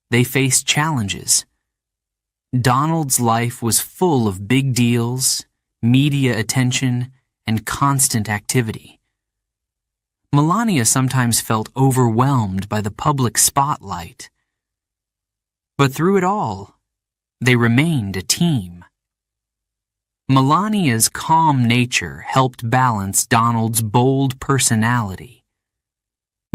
[SPEAKER 1] they faced challenges. Donald's life was full of big deals, media attention, and constant activity. Melania sometimes felt overwhelmed by the public spotlight. But through it all, they remained a team. Melania's calm nature helped balance Donald's bold personality.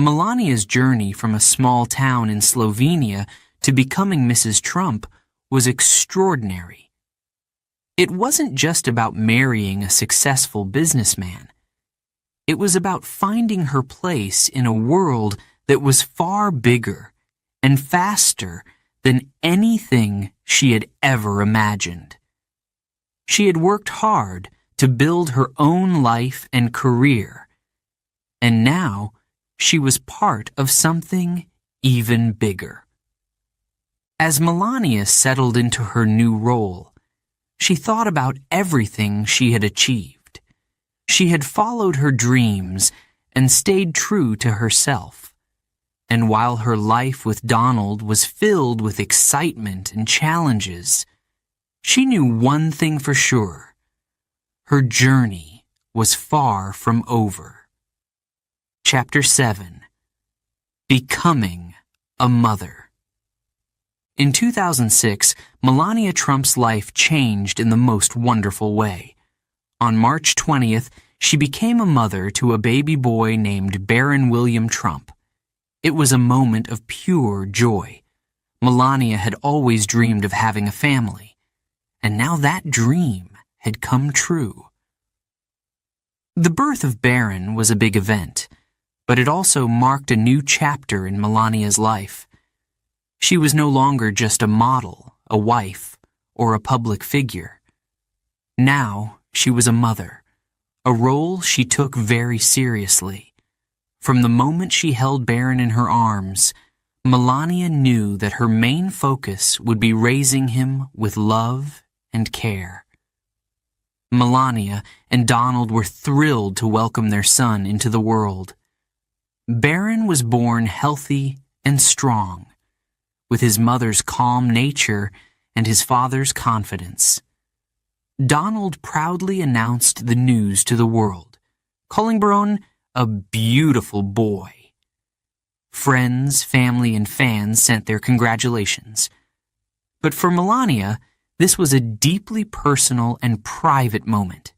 [SPEAKER 1] Melania's journey from a small town in Slovenia to becoming Mrs. Trump was extraordinary. It wasn't just about marrying a successful businessman. It was about finding her place in a world that was far bigger and faster than anything she had ever imagined. She had worked hard to build her own life and career, and now she was part of something even bigger. As Melania settled into her new role, she thought about everything she had achieved. She had followed her dreams and stayed true to herself. And while her life with Donald was filled with excitement and challenges, she knew one thing for sure: her journey was far from over. Chapter 7: Becoming a Mother. In 2006, Melania Trump's life changed in the most wonderful way. On March 20th, she became a mother to a baby boy named Barron William Trump. It was a moment of pure joy. Melania had always dreamed of having a family, and now that dream had come true. The birth of Barron was a big event, but it also marked a new chapter in Melania's life. She was no longer just a model, a wife, or a public figure. Now she was a mother, a role she took very seriously. From the moment she held Barron in her arms, Melania knew that her main focus would be raising him with love and care. Melania and Donald were thrilled to welcome their son into the world. Barron was born healthy and strong, with his mother's calm nature and his father's confidence. Donald proudly announced the news to the world, calling Barron a beautiful boy. Friends, family, and fans sent their congratulations. But for Melania, this was a deeply personal and private moment.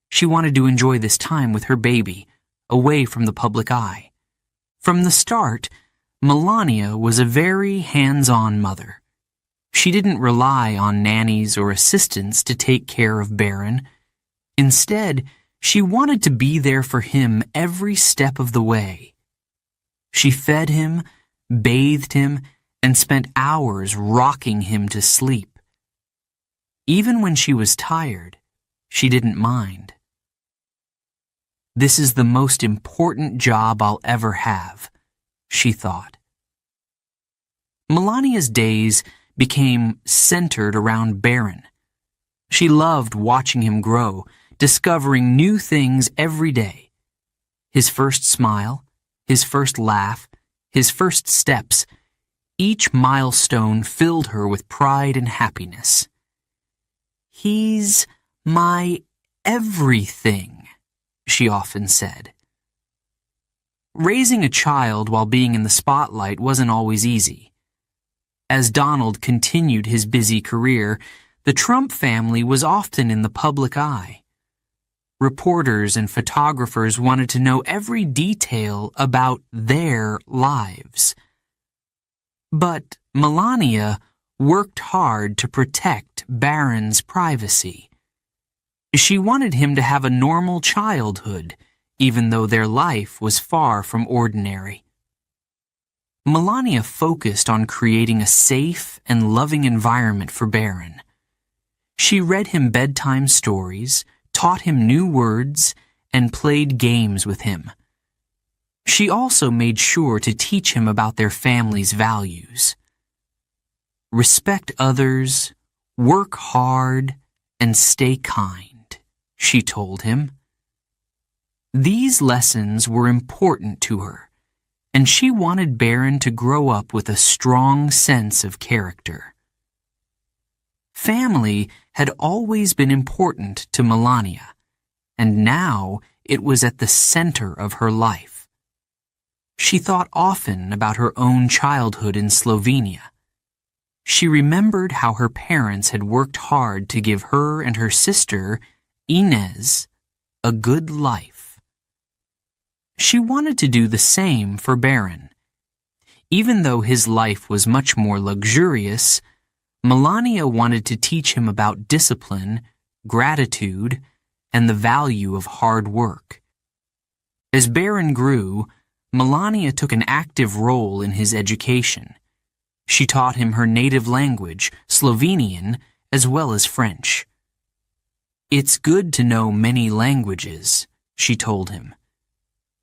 [SPEAKER 1] She wanted to enjoy this time with her baby, away from the public eye. From the start, Melania was a very hands-on mother. She didn't rely on nannies or assistants to take care of Barron. Instead, she wanted to be there for him every step of the way. She fed him, bathed him, and spent hours rocking him to sleep. Even when she was tired, she didn't mind. "This is the most important job I'll ever have," she thought. Melania's days became centered around Baron. She loved watching him grow, discovering new things every day. His first smile, his first laugh, his first steps, each milestone filled her with pride and happiness. "He's my everything," she often said. Raising a child while being in the spotlight wasn't always easy. As Donald continued his busy career, the Trump family was often in the public eye. Reporters and photographers wanted to know every detail about their lives. But Melania worked hard to protect Baron's privacy. She wanted him to have a normal childhood, even though their life was far from ordinary. Melania focused on creating a safe and loving environment for Baron. She read him bedtime stories, taught him new words, and played games with him. She also made sure to teach him about their family's values. "Respect others, work hard, and stay kind," she told him. These lessons were important to her, and she wanted Baron to grow up with a strong sense of character. Family had always been important to Melania, and now it was at the center of her life. She thought often about her own childhood in Slovenia. She remembered how her parents had worked hard to give her and her sister, Inez, a good life. She wanted to do the same for Baron. Even though his life was much more luxurious, Melania wanted to teach him about discipline, gratitude, and the value of hard work. As Baron grew, Melania took an active role in his education. She taught him her native language, Slovenian, as well as French. "It's good to know many languages," she told him.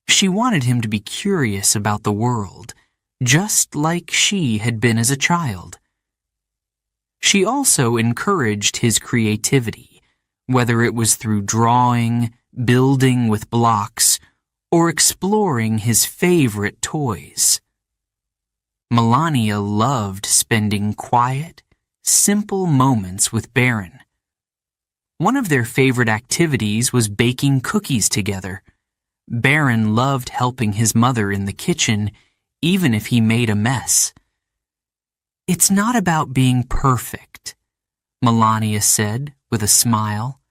[SPEAKER 1] She wanted him to be curious about the world, just like she had been as a child. She also encouraged his creativity, whether it was through drawing, building with blocks, or exploring his favorite toys. Melania loved spending quiet, simple moments with Baron. One of their favorite activities was baking cookies together. Baron loved helping his mother in the kitchen, even if he made a mess. "It's not about being perfect," Melania said with a smile.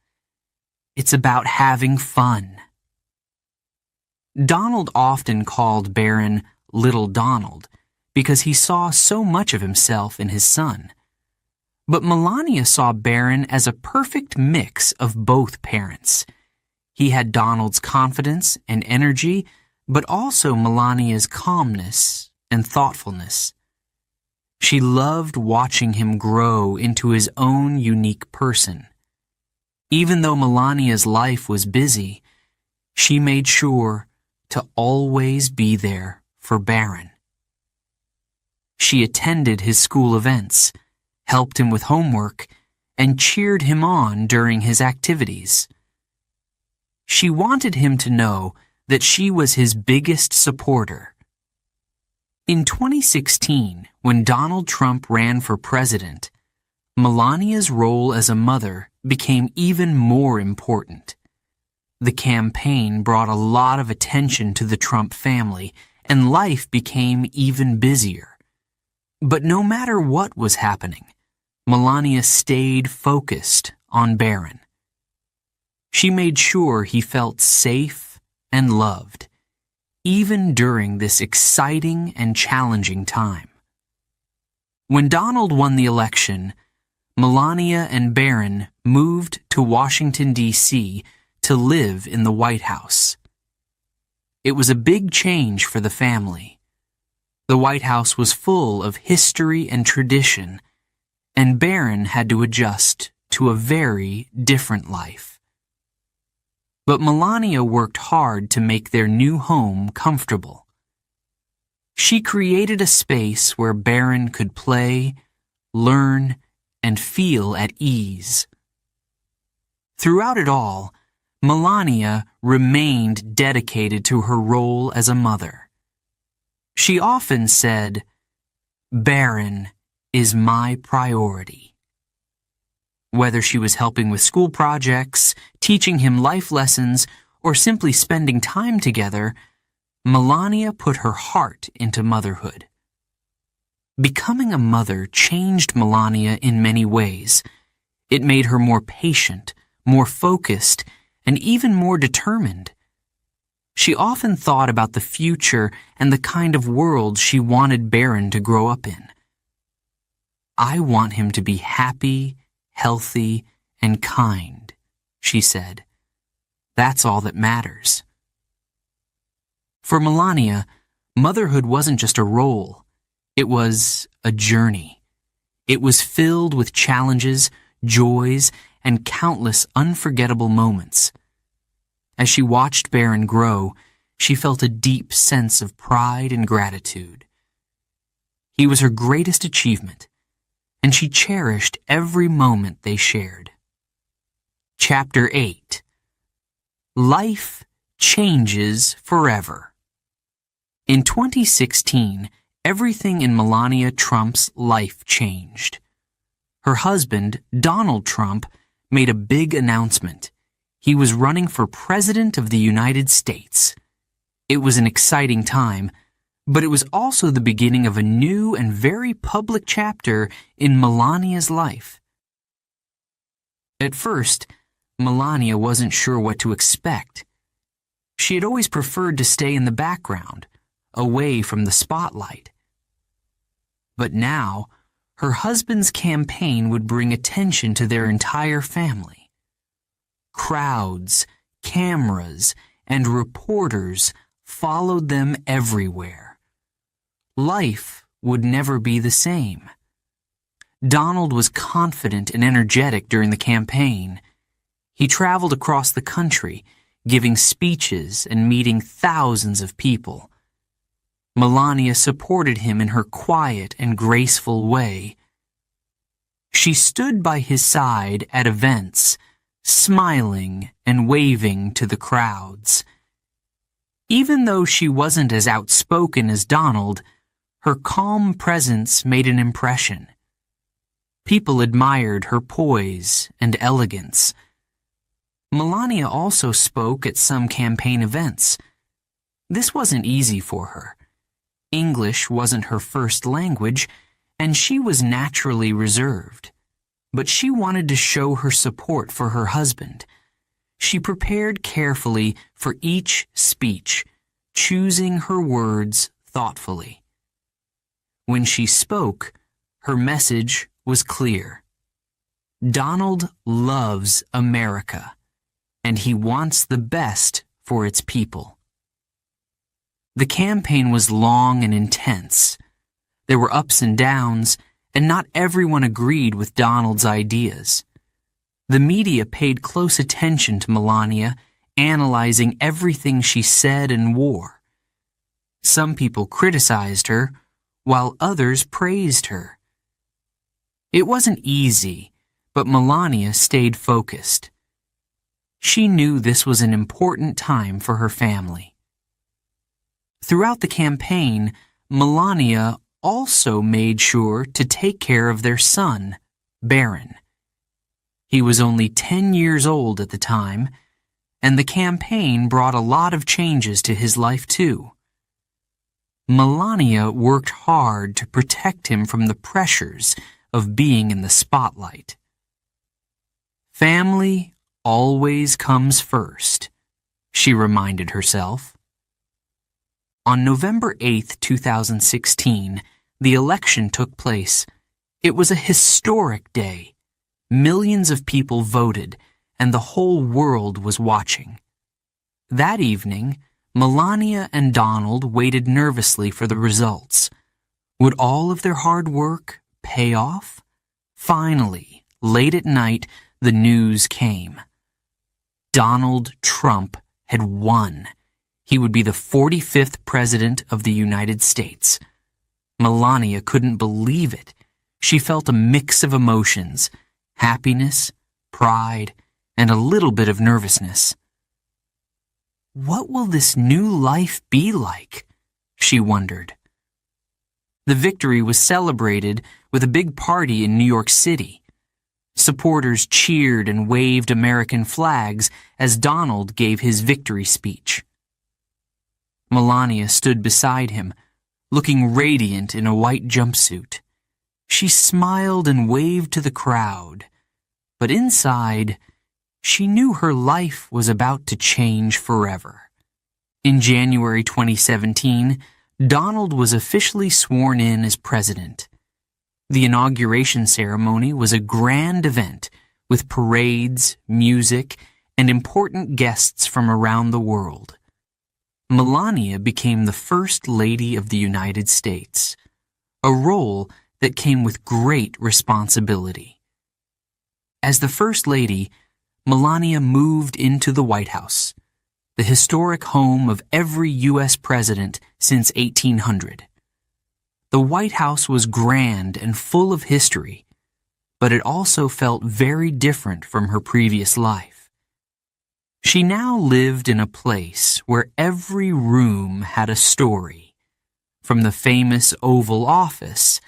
[SPEAKER 1] "It's about having fun." Donald often called Baron Little Donald because he saw so much of himself in his son. But Melania saw Baron as a perfect mix of both parents. He had Donald's confidence and energy, but also Melania's calmness and thoughtfulness. She loved watching him grow into his own unique person. Even though Melania's life was busy, she made sure to always be there for Baron. She attended his school events, helped him with homework, and cheered him on during his activities. She wanted him to know that she was his biggest supporter. In 2016, when Donald Trump ran for president, Melania's role as a mother became even more important. The campaign brought a lot of attention to the Trump family, and life became even busier. But no matter what was happening, Melania stayed focused on Baron. She made sure he felt safe and loved, even during this exciting and challenging time. When Donald won the election, Melania and Baron moved to Washington, D.C. to live in the White House. It was a big change for the family. The White House was full of history and tradition, and Baron had to adjust to a very different life. But Melania worked hard to make their new home comfortable. She created a space where Barron could play, learn, and feel at ease. Throughout it all, Melania remained dedicated to her role as a mother. She often said, "Barron is my priority." Whether she was helping with school projects, teaching him life lessons, or simply spending time together, Melania put her heart into motherhood. Becoming a mother changed Melania in many ways. It made her more patient, more focused, and even more determined. She often thought about the future and the kind of world she wanted Barron to grow up in. "I want him to be happy, healthy, and kind," she said. "That's all that matters." For Melania, motherhood wasn't just a role. It was a journey. It was filled with challenges, joys, and countless unforgettable moments. As she watched Barron grow, she felt a deep sense of pride and gratitude. He was her greatest achievement, and she cherished every moment they shared. Chapter 8. Life changes forever. In 2016, everything in Melania Trump's life changed. Her husband, Donald Trump, made a big announcement. He was running for President of the United States. It was an exciting time, but it was also the beginning of a new and very public chapter in Melania's life. At first, Melania wasn't sure what to expect. She had always preferred to stay in the background, away from the spotlight. But now, her husband's campaign would bring attention to their entire family. Crowds, cameras, and reporters followed them everywhere. Life would never be the same. Donald was confident and energetic during the campaign. He traveled across the country, giving speeches and meeting thousands of people. Melania supported him in her quiet and graceful way. She stood by his side at events, smiling and waving to the crowds. Even though she wasn't as outspoken as Donald, her calm presence made an impression. People admired her poise and elegance. Melania also spoke at some campaign events. This wasn't easy for her. English wasn't her first language, and she was naturally reserved. But she wanted to show her support for her husband. She prepared carefully for each speech, choosing her words thoughtfully. When she spoke, her message was clear. Donald loves America, and he wants the best for its people. The campaign was long and intense. There were ups and downs, and not everyone agreed with Donald's ideas. The media paid close attention to Melania, analyzing everything she said and wore. Some people criticized her, while others praised her. It wasn't easy, but Melania stayed focused. She knew this was an important time for her family. Throughout the campaign, Melania also made sure to take care of their son, Barron. He was only 10 years old at the time, and the campaign brought a lot of changes to his life too. Melania worked hard to protect him from the pressures of being in the spotlight. Family always comes first, she reminded herself. On November 8, 2016, the election took place. It was a historic day. Millions of people voted, and the whole world was watching. That evening, Melania and Donald waited nervously for the results. Would all of their hard work pay off? Finally, late at night, the news came. Donald Trump had won. He would be the 45th President of the United States. Melania couldn't believe it. She felt a mix of emotions, happiness, pride, and a little bit of nervousness. What will this new life be like? She wondered. The victory was celebrated with a big party in New York City. Supporters cheered and waved American flags as Donald gave his victory speech. Melania stood beside him, looking radiant in a white jumpsuit. She smiled and waved to the crowd, but inside, she knew her life was about to change forever. In January 2017, Donald was officially sworn in as president. The inauguration ceremony was a grand event with parades, music, and important guests from around the world. Melania became the First Lady of the United States, a role that came with great responsibility. As the First Lady, Melania moved into the White House, the historic home of every U.S. president since 1800. The White House was grand and full of history, but it also felt very different from her previous life. She now lived in a place where every room had a story, from the famous Oval Office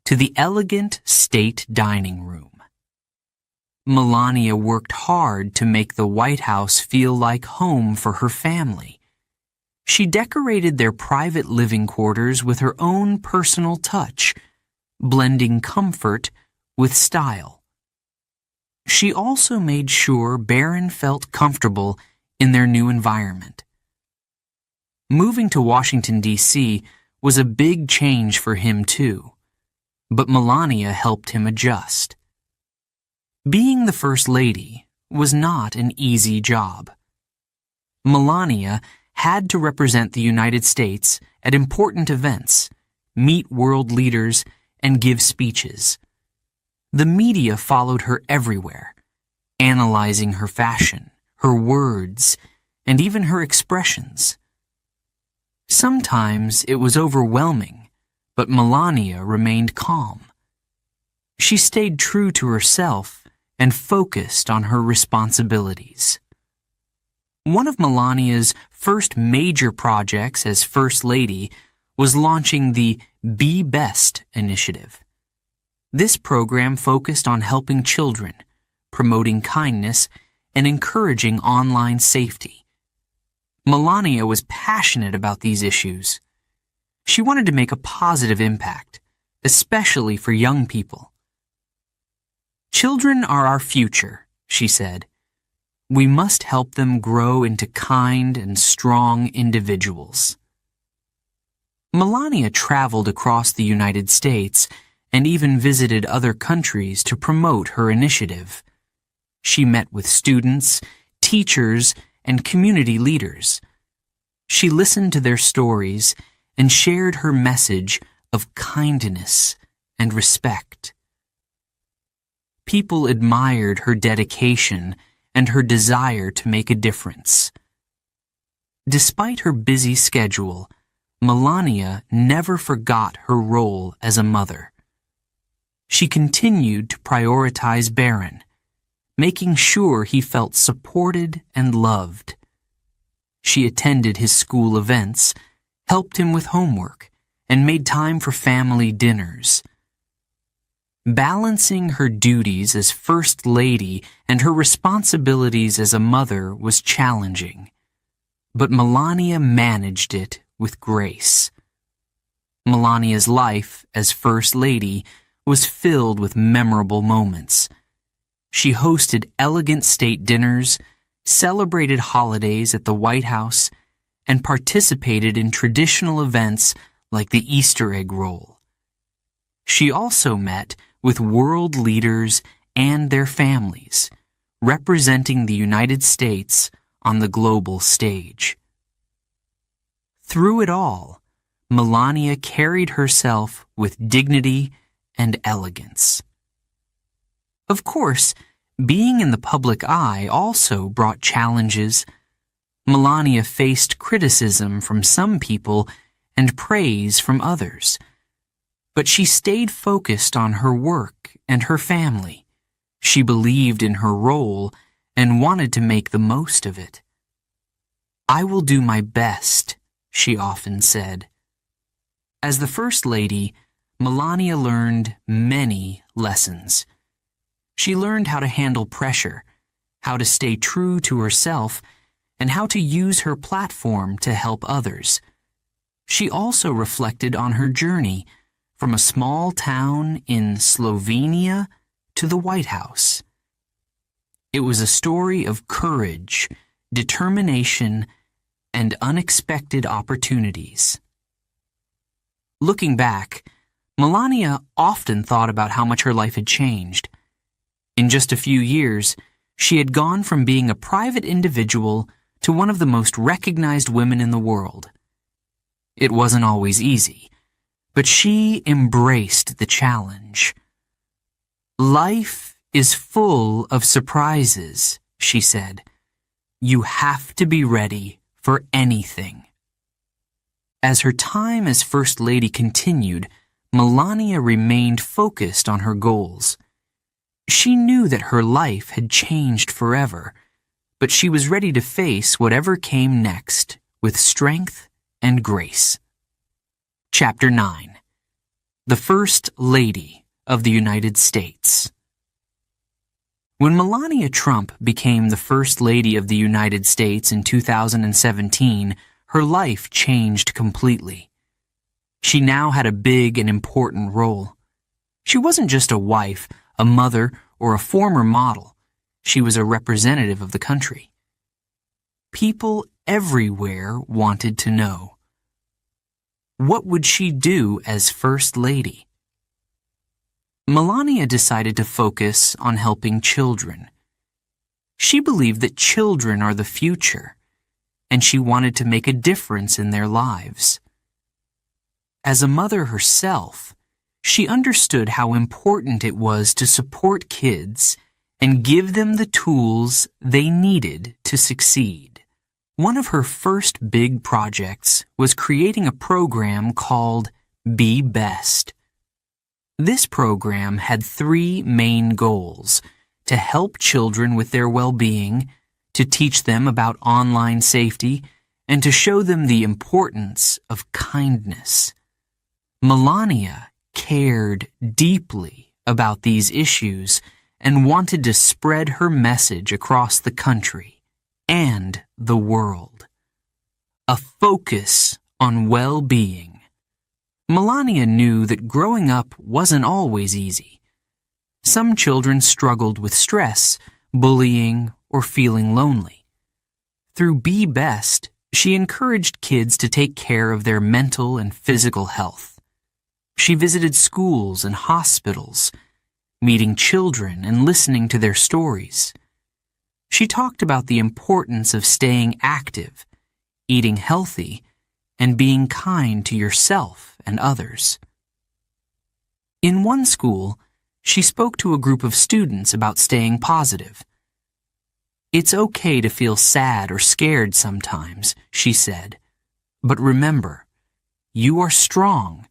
[SPEAKER 1] to the elegant state dining room. Melania worked hard to make the White House feel like home for her family. She decorated their private living quarters with her own personal touch, blending comfort with style. She also made sure Barron felt comfortable in their new environment. Moving to Washington, D.C. was a big change for him too, but Melania helped him adjust. Being the First Lady was not an easy job. Melania had to represent the United States at important events, meet world leaders, and give speeches. The media followed her everywhere, analyzing her fashion, her words, and even her expressions. Sometimes it was overwhelming, but Melania remained calm. She stayed true to herself and focused on her responsibilities. One of Melania's first major projects as First Lady was launching the Be Best initiative. This program focused on helping children, promoting kindness, and encouraging online safety. Melania was passionate about these issues. She wanted to make a positive impact, especially for young people. "Children are our future," she said. "We must help them grow into kind and strong individuals." Melania traveled across the United States and even visited other countries to promote her initiative. She met with students, teachers, and community leaders. She listened to their stories and shared her message of kindness and respect. People admired her dedication and her desire to make a difference. Despite her busy schedule, Melania never forgot her role as a mother. She continued to prioritize Barron, making sure he felt supported and loved. She attended his school events, helped him with homework, and made time for family dinners. Balancing her duties as First Lady and her responsibilities as a mother was challenging, but Melania managed it with grace. Melania's life as First Lady was filled with memorable moments. She hosted elegant state dinners, celebrated holidays at the White House, and participated in traditional events like the Easter egg roll. She also met with world leaders and their families, representing the United States on the global stage. Through it all, Melania carried herself with dignity and elegance. Of course, being in the public eye also brought challenges, Melania faced criticism from some people and praise from others. But she stayed focused on her work and her family. She believed in her role and wanted to make the most of it. "I will do my best," she often said. As the First Lady, Melania learned many lessons. She learned how to handle pressure, how to stay true to herself, and how to use her platform to help others. She also reflected on her journey from a small town in Slovenia to the White House. It was a story of courage, determination, and unexpected opportunities. Looking back, Melania often thought about how much her life had changed. In just a few years, she had gone from being a private individual to one of the most recognized women in the world. It wasn't always easy, but she embraced the challenge. "Life is full of surprises," she said. "You have to be ready for anything." As her time as First Lady continued, Melania remained focused on her goals. She knew that her life had changed forever, but she was ready to face whatever came next with strength and grace. Chapter 9. The First Lady of the United States. When Melania Trump became the First Lady of the United States in 2017, her life changed completely. She now had a big and important role. She wasn't just a wife, a mother, or a former model. She was a representative of the country. People everywhere wanted to know, what would she do as First Lady? Melania decided to focus on helping children. She believed that children are the future, and she wanted to make a difference in their lives. As a mother herself, she understood how important it was to support kids and give them the tools they needed to succeed. One of her first big projects was creating a program called Be Best. This program had 3 main goals: to help children with their well-being, to teach them about online safety, and to show them the importance of kindness. Melania cared deeply about these issues and wanted to spread her message across the country and the world. A focus on well-being. Melania knew that growing up wasn't always easy. Some children struggled with stress, bullying, or feeling lonely. Through Be Best, she encouraged kids to take care of their mental and physical health. She visited schools and hospitals, meeting children and listening to their stories. She talked about the importance of staying active, eating healthy, and being kind to yourself and others. In one school, she spoke to a group of students about staying positive. "It's okay to feel sad or scared sometimes," she said, "but remember, you are strong,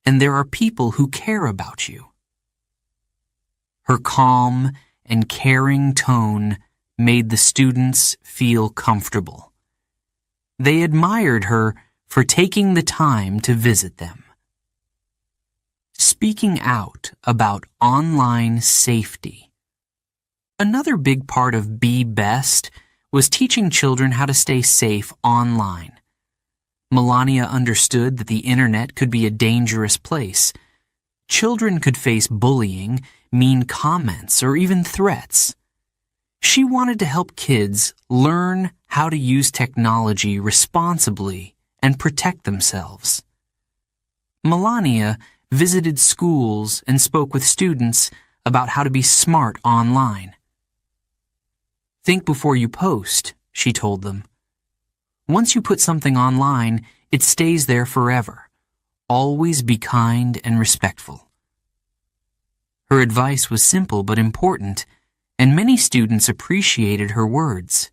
[SPEAKER 1] and there are people who care about you." Her calm and caring tone made the students feel comfortable. They admired her for taking the time to visit them. Speaking out about online safety. Another big part of Be Best was teaching children how to stay safe online. Melania understood that the internet could be a dangerous place. Children could face bullying, mean comments, or even threats. She wanted to help kids learn how to use technology responsibly and protect themselves. Melania visited schools and spoke with students about how to be smart online. "Think before you post," she told them. "Once you put something online, it stays there forever. Always be kind and respectful." Her advice was simple but important, and many students appreciated her words.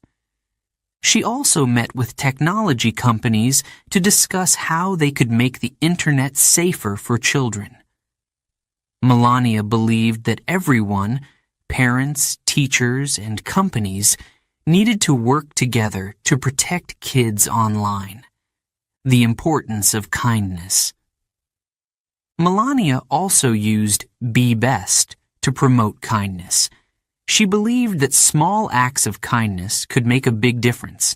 [SPEAKER 1] She also met with technology companies to discuss how they could make the internet safer for children. Melania believed that everyone, parents, teachers, and companies, needed to work together to protect kids online. The importance of kindness. Melania also used Be Best to promote kindness. She believed that small acts of kindness could make a big difference.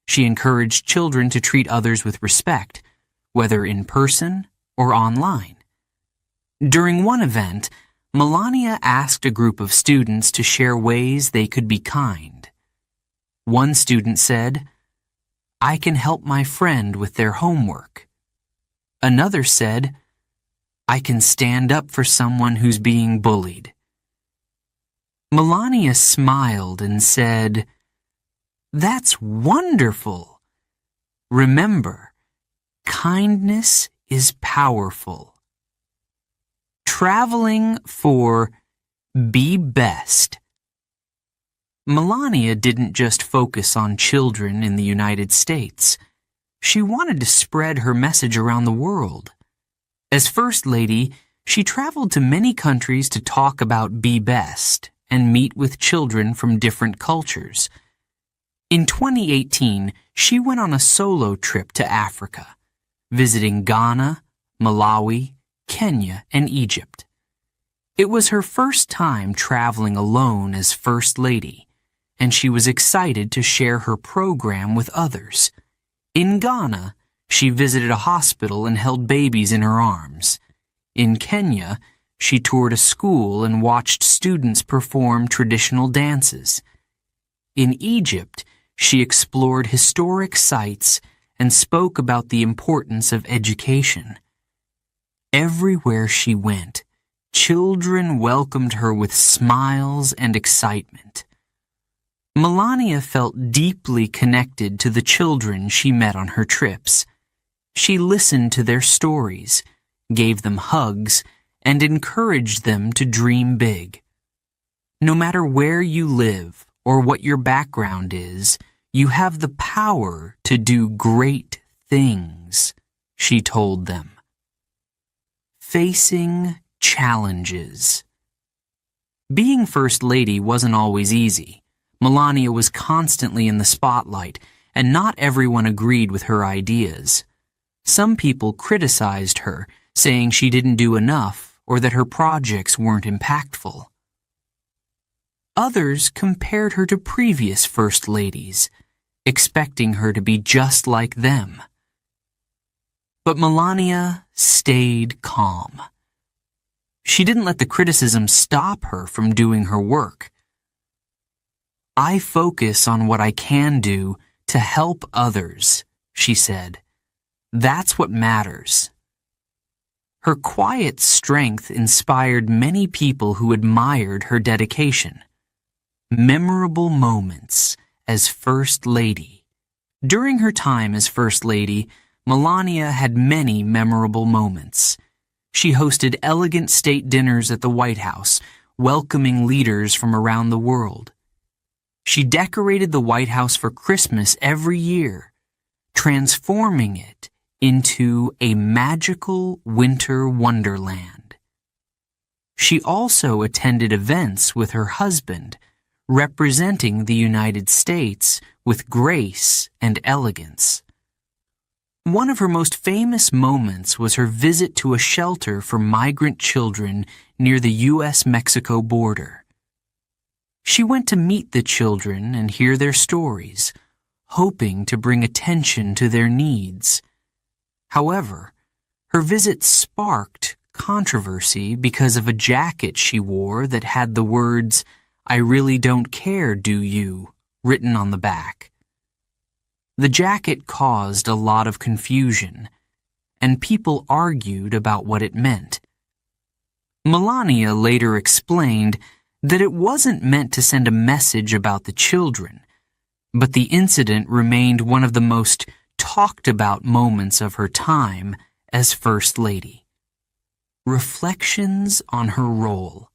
[SPEAKER 1] She encouraged children to treat others with respect, whether in person or online. During one event, Melania asked a group of students to share ways they could be kind. One student said, "I can help my friend with their homework." Another said, "I can stand up for someone who's being bullied." Melania smiled and said, "That's wonderful. Remember, kindness is powerful." Traveling for Be Best. Melania didn't just focus on children in the United States. She wanted to spread her message around the world. As First Lady, she traveled to many countries to talk about Be Best and meet with children from different cultures. In 2018, she went on a solo trip to Africa, visiting Ghana, Malawi, Kenya, and Egypt. It was her first time traveling alone as First Lady, and she was excited to share her program with others. In Ghana, she visited a hospital and held babies in her arms. In Kenya, she toured a school and watched students perform traditional dances. In Egypt, she explored historic sites and spoke about the importance of education. Everywhere she went, children welcomed her with smiles and excitement. Melania felt deeply connected to the children she met on her trips. She listened to their stories, gave them hugs, and encouraged them to dream big. No matter where you live or what your background is, you have the power to do great things, she told them. Facing challenges. Being First Lady wasn't always easy. Melania was constantly in the spotlight, and not everyone agreed with her ideas. Some people criticized her, saying she didn't do enough or that her projects weren't impactful. Others compared her to previous First Ladies, expecting her to be just like them. But Melania stayed calm. She didn't let the criticism stop her from doing her work. "I focus on what I can do to help others," she said. "That's what matters." Her quiet strength inspired many people who admired her dedication. Memorable moments as First Lady. During her time as First Lady, Melania had many memorable moments. She hosted elegant state dinners at the White House, welcoming leaders from around the world. She decorated the White House for Christmas every year, transforming it into a magical winter wonderland. She also attended events with her husband, representing the United States with grace and elegance. One of her most famous moments was her visit to a shelter for migrant children near the U.S.-Mexico border. She went to meet the children and hear their stories, hoping to bring attention to their needs. However, her visit sparked controversy because of a jacket she wore that had the words, "I really don't care, do you?" written on the back. The jacket caused a lot of confusion, and people argued about what it meant. Melania later explained that it wasn't meant to send a message about the children, but the incident remained one of the most talked about moments of her time as First Lady. Reflections on her role.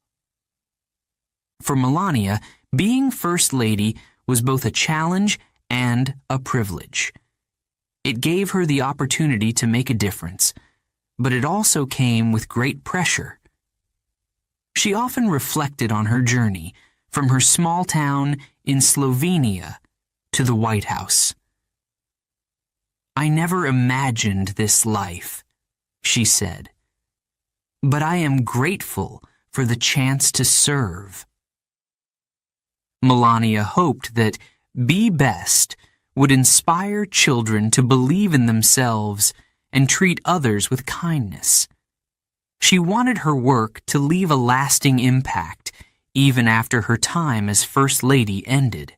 [SPEAKER 1] For Melania, being First Lady was both a challenge and a privilege. It gave her the opportunity to make a difference, but it also came with great pressure. She often reflected on her journey from her small town in Slovenia to the White House. "I never imagined this life," she said, "but I am grateful for the chance to serve." Melania hoped that Be Best would inspire children to believe in themselves and treat others with kindness. She wanted her work to leave a lasting impact even after her time as First Lady ended.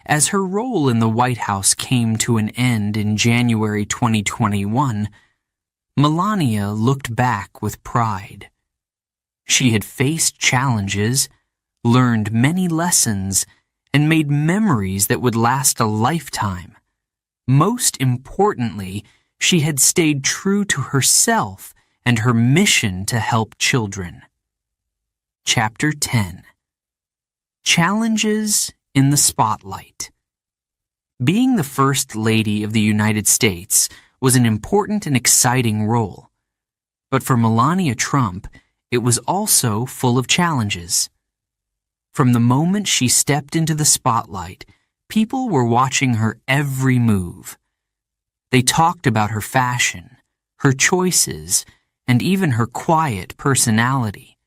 [SPEAKER 1] As her role in the White House came to an end in January 2021, Melania looked back with pride. She had faced challenges, learned many lessons, and made memories that would last a lifetime. Most importantly, she had stayed true to herself and her mission to help children. Chapter 10. Challenges in the Spotlight. Being the First Lady of the United States was an important and exciting role. But for Melania Trump, it was also full of challenges. From the moment she stepped into the spotlight, people were watching her every move. They talked about her fashion, her choices, and even her quiet personality.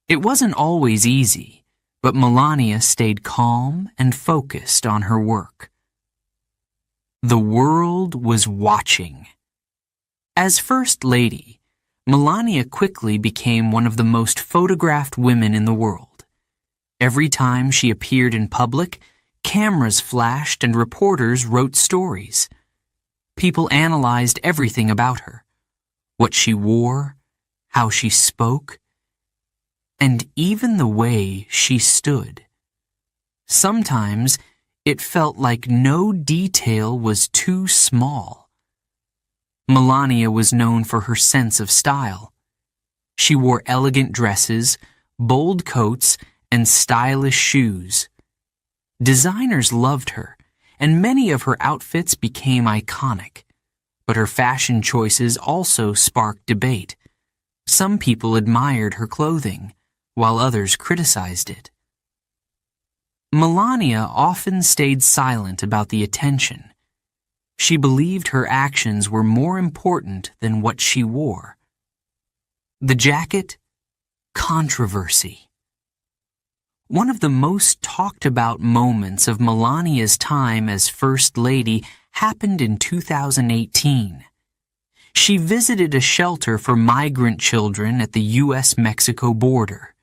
[SPEAKER 1] It wasn't always easy, but Melania stayed calm and focused on her work. The world was watching. As First Lady, Melania quickly became one of the most photographed women in the world. Every time she appeared in public, cameras flashed and reporters wrote stories. People analyzed everything about her: what she wore, how she spoke, and even the way she stood. Sometimes it felt like no detail was too small. Melania was known for her sense of style. She wore elegant dresses, bold coats, and stylish shoes. Designers loved her, and many of her outfits became iconic. But her fashion choices also sparked debate. Some people admired her clothing, while others criticized it. Melania often stayed silent about the attention. She believed her actions were more important than what she wore. The jacket, controversy. One of the most talked about moments of Melania's time as First Lady happened in 2018. She visited a shelter for migrant children at the U.S.-Mexico border.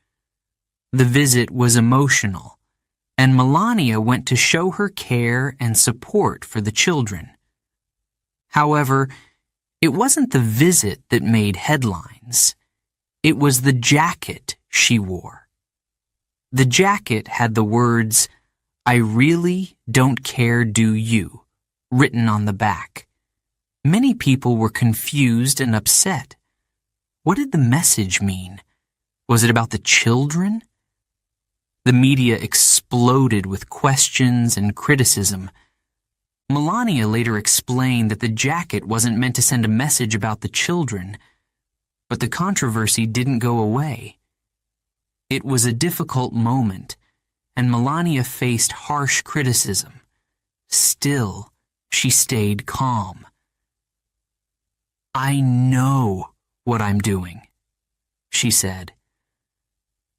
[SPEAKER 1] The visit was emotional, and Melania went to show her care and support for the children. However, it wasn't the visit that made headlines. It was the jacket she wore. The jacket had the words, "I really don't care, do you?" written on the back. Many people were confused and upset. What did the message mean? Was it about the children? The media exploded with questions and criticism. Melania later explained that the jacket wasn't meant to send a message about the children, but the controversy didn't go away. It was a difficult moment, and Melania faced harsh criticism. Still, she stayed calm. "I know what I'm doing," she said.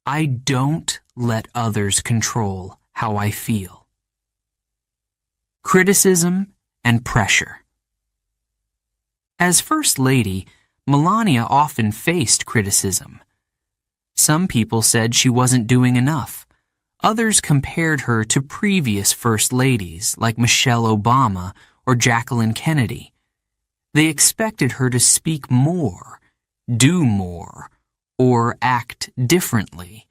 [SPEAKER 1] "I don't let others control how I feel." Criticism and pressure. As First Lady, Melania often faced criticism. Some people said she wasn't doing enough. Others compared her to previous First Ladies like Michelle Obama or Jacqueline Kennedy. They expected her to speak more, do more, or act differently.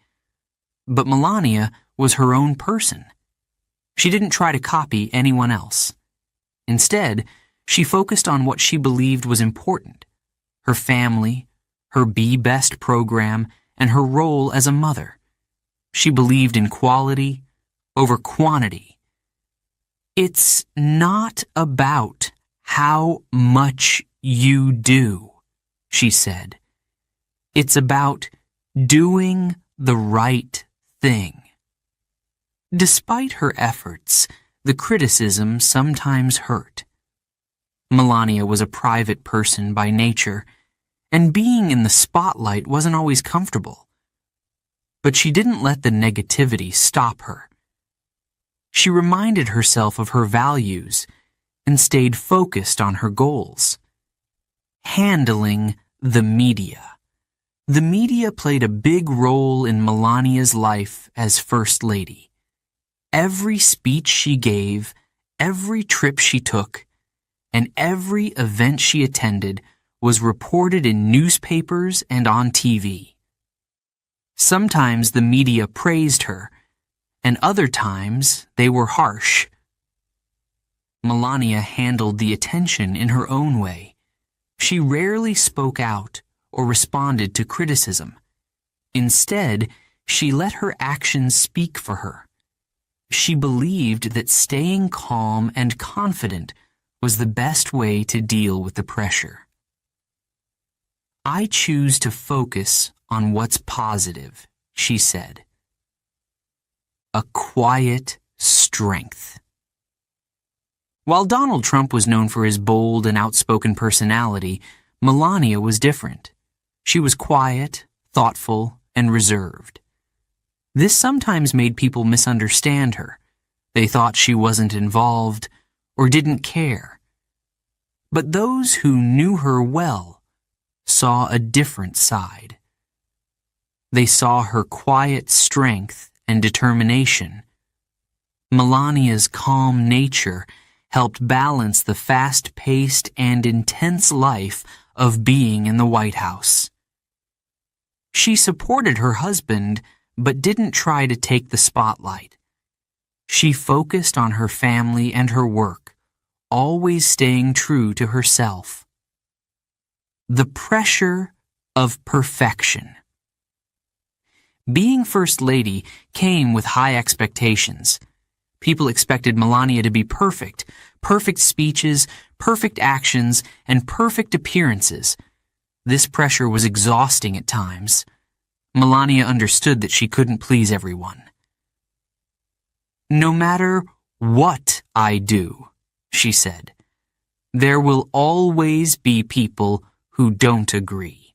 [SPEAKER 1] But Melania was her own person. She didn't try to copy anyone else. Instead, she focused on what she believed was important: her family, her Be Best program, and her role as a mother. She believed in quality over quantity. It's not about how much you do, she said. It's about doing the right thing. Despite her efforts, the criticism sometimes hurt. Melania was a private person by nature, and being in the spotlight wasn't always comfortable. But she didn't let the negativity stop her. She reminded herself of her values and stayed focused on her goals. Handling the media. The media played a big role in Melania's life as First Lady. Every speech she gave, every trip she took, and every event she attended was reported in newspapers and on TV. Sometimes the media praised her, and other times they were harsh. Melania handled the attention in her own way. She rarely spoke out or responded to criticism. Instead, she let her actions speak for her. She believed that staying calm and confident was the best way to deal with the pressure. I choose to focus on what's positive, she said. A quiet strength. While Donald Trump was known for his bold and outspoken personality, Melania was different. She was quiet, thoughtful, and reserved. This sometimes made people misunderstand her. They thought she wasn't involved or didn't care. But those who knew her well saw a different side. They saw her quiet strength and determination. Melania's calm nature helped balance the fast-paced and intense life of being in the White House. She supported her husband, but didn't try to take the spotlight. She focused on her family and her work, always staying true to herself. The pressure of perfection. Being First Lady came with high expectations. People expected Melania to be perfect, perfect speeches, perfect actions, and perfect appearances. This pressure was exhausting at times. Melania understood that she couldn't please everyone. No matter what I do, she said, there will always be people who don't agree.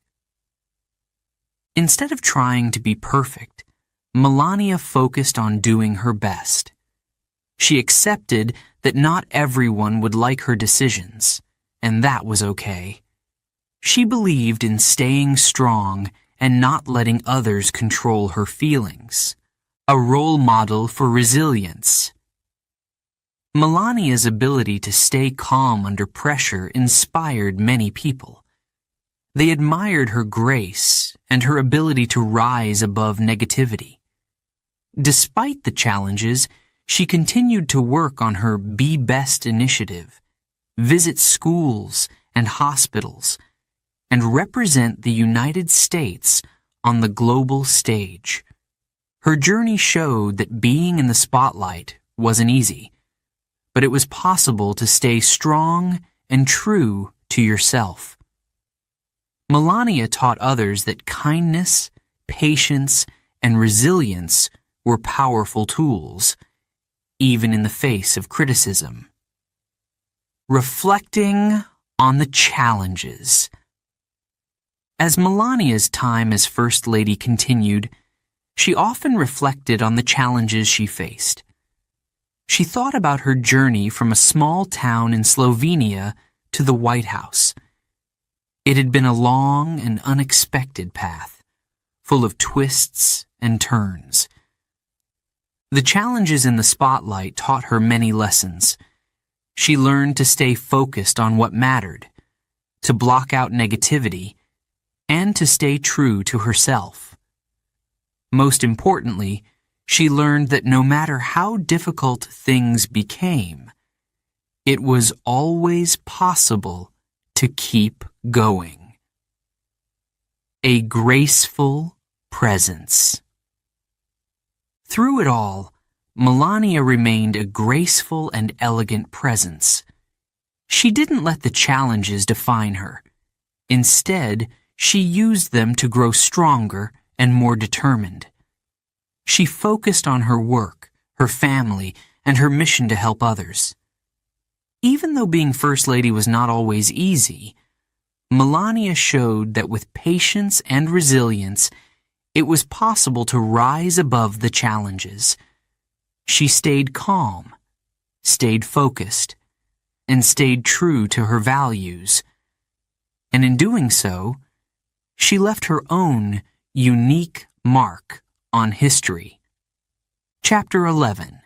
[SPEAKER 1] Instead of trying to be perfect, Melania focused on doing her best. She accepted that not everyone would like her decisions, and that was okay. She believed in staying strong and not letting others control her feelings, a role model for resilience. Melania's ability to stay calm under pressure inspired many people. They admired her grace and her ability to rise above negativity. Despite the challenges, she continued to work on her Be Best initiative, visit schools and hospitals, and represent the United States on the global stage. Her journey showed that being in the spotlight wasn't easy, but it was possible to stay strong and true to yourself. Melania taught others that kindness, patience, and resilience were powerful tools, even in the face of criticism. Reflecting on the challenges. As Melania's time as First Lady continued, she often reflected on the challenges she faced. She thought about her journey from a small town in Slovenia to the White House. It had been a long and unexpected path, full of twists and turns. The challenges in the spotlight taught her many lessons. She learned to stay focused on what mattered, to block out negativity, and to stay true to herself. Most importantly, she learned that no matter how difficult things became, it was always possible to keep going. A graceful presence. Through it all, Melania remained a graceful and elegant presence. She didn't let the challenges define her. Instead, she used them to grow stronger and more determined. She focused on her work, her family, and her mission to help others. Even though being First Lady was not always easy, Melania showed that with patience and resilience, it was possible to rise above the challenges. She stayed calm, stayed focused, and stayed true to her values. And in doing so, she left her own unique mark on history. Chapter 11.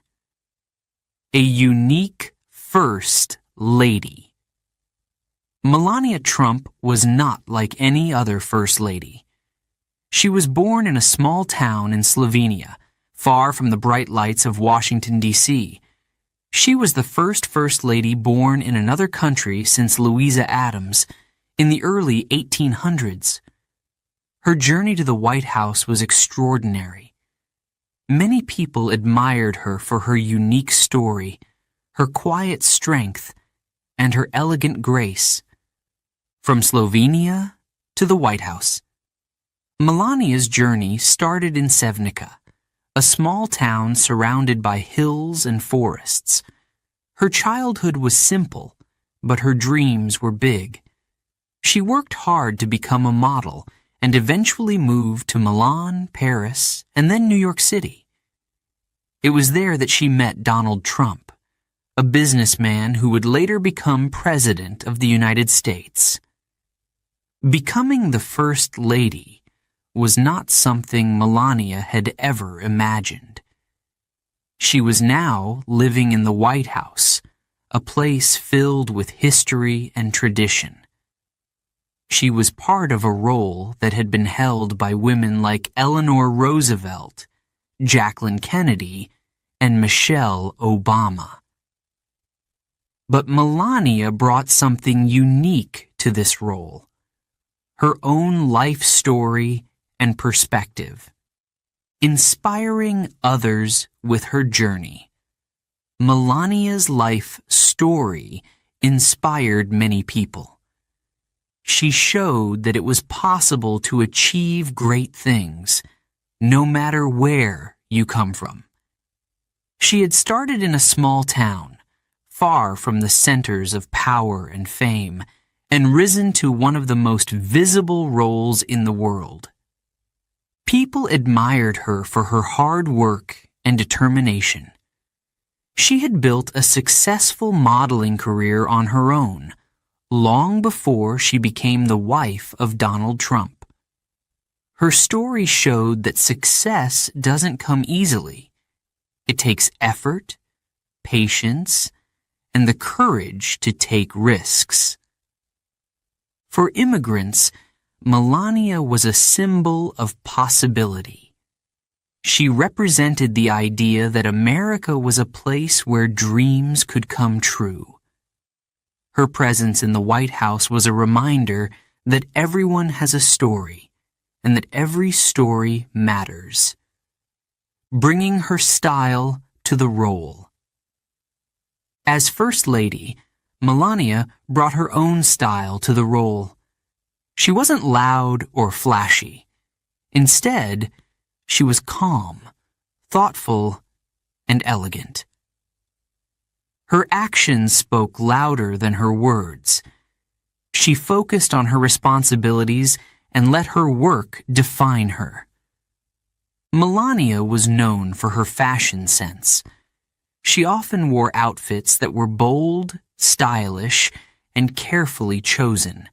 [SPEAKER 1] A unique First Lady. Melania Trump was not like any other First Lady. She was born in a small town in Slovenia, far from the bright lights of Washington, D.C. She was the First Lady born in another country since Louisa Adams in the early 1800s. Her journey to the White House was extraordinary. Many people admired her for her unique story, her quiet strength, and her elegant grace. From Slovenia to the White House. Melania's journey started in Sevnica, a small town surrounded by hills and forests. Her childhood was simple, but her dreams were big. She worked hard to become a model and eventually moved to Milan, Paris, and then New York City. It was there that she met Donald Trump, a businessman who would later become President of the United States. Becoming the First Lady was not something Melania had ever imagined. She was now living in the White House, a place filled with history and tradition. She was part of a role that had been held by women like Eleanor Roosevelt, Jacqueline Kennedy, and Michelle Obama. But Melania brought something unique to this role: her own life story and perspective. Inspiring others with her journey. Melania's life story inspired many people. She showed that it was possible to achieve great things, no matter where you come from. She had started in a small town, far from the centers of power and fame, and risen to one of the most visible roles in the world. People admired her for her hard work and determination. She had built a successful modeling career on her own, long before she became the wife of Donald Trump. Her story showed that success doesn't come easily. It takes effort, patience, and the courage to take risks. For immigrants, Melania was a symbol of possibility. She represented the idea that America was a place where dreams could come true. Her presence in the White House was a reminder that everyone has a story, and that every story matters. Bringing her style to the role. As First Lady, Melania brought her own style to the role. She wasn't loud or flashy. Instead, she was calm, thoughtful, and elegant. Her actions spoke louder than her words. She focused on her responsibilities and let her work define her. Melania was known for her fashion sense. She often wore outfits that were bold, stylish, and carefully chosen.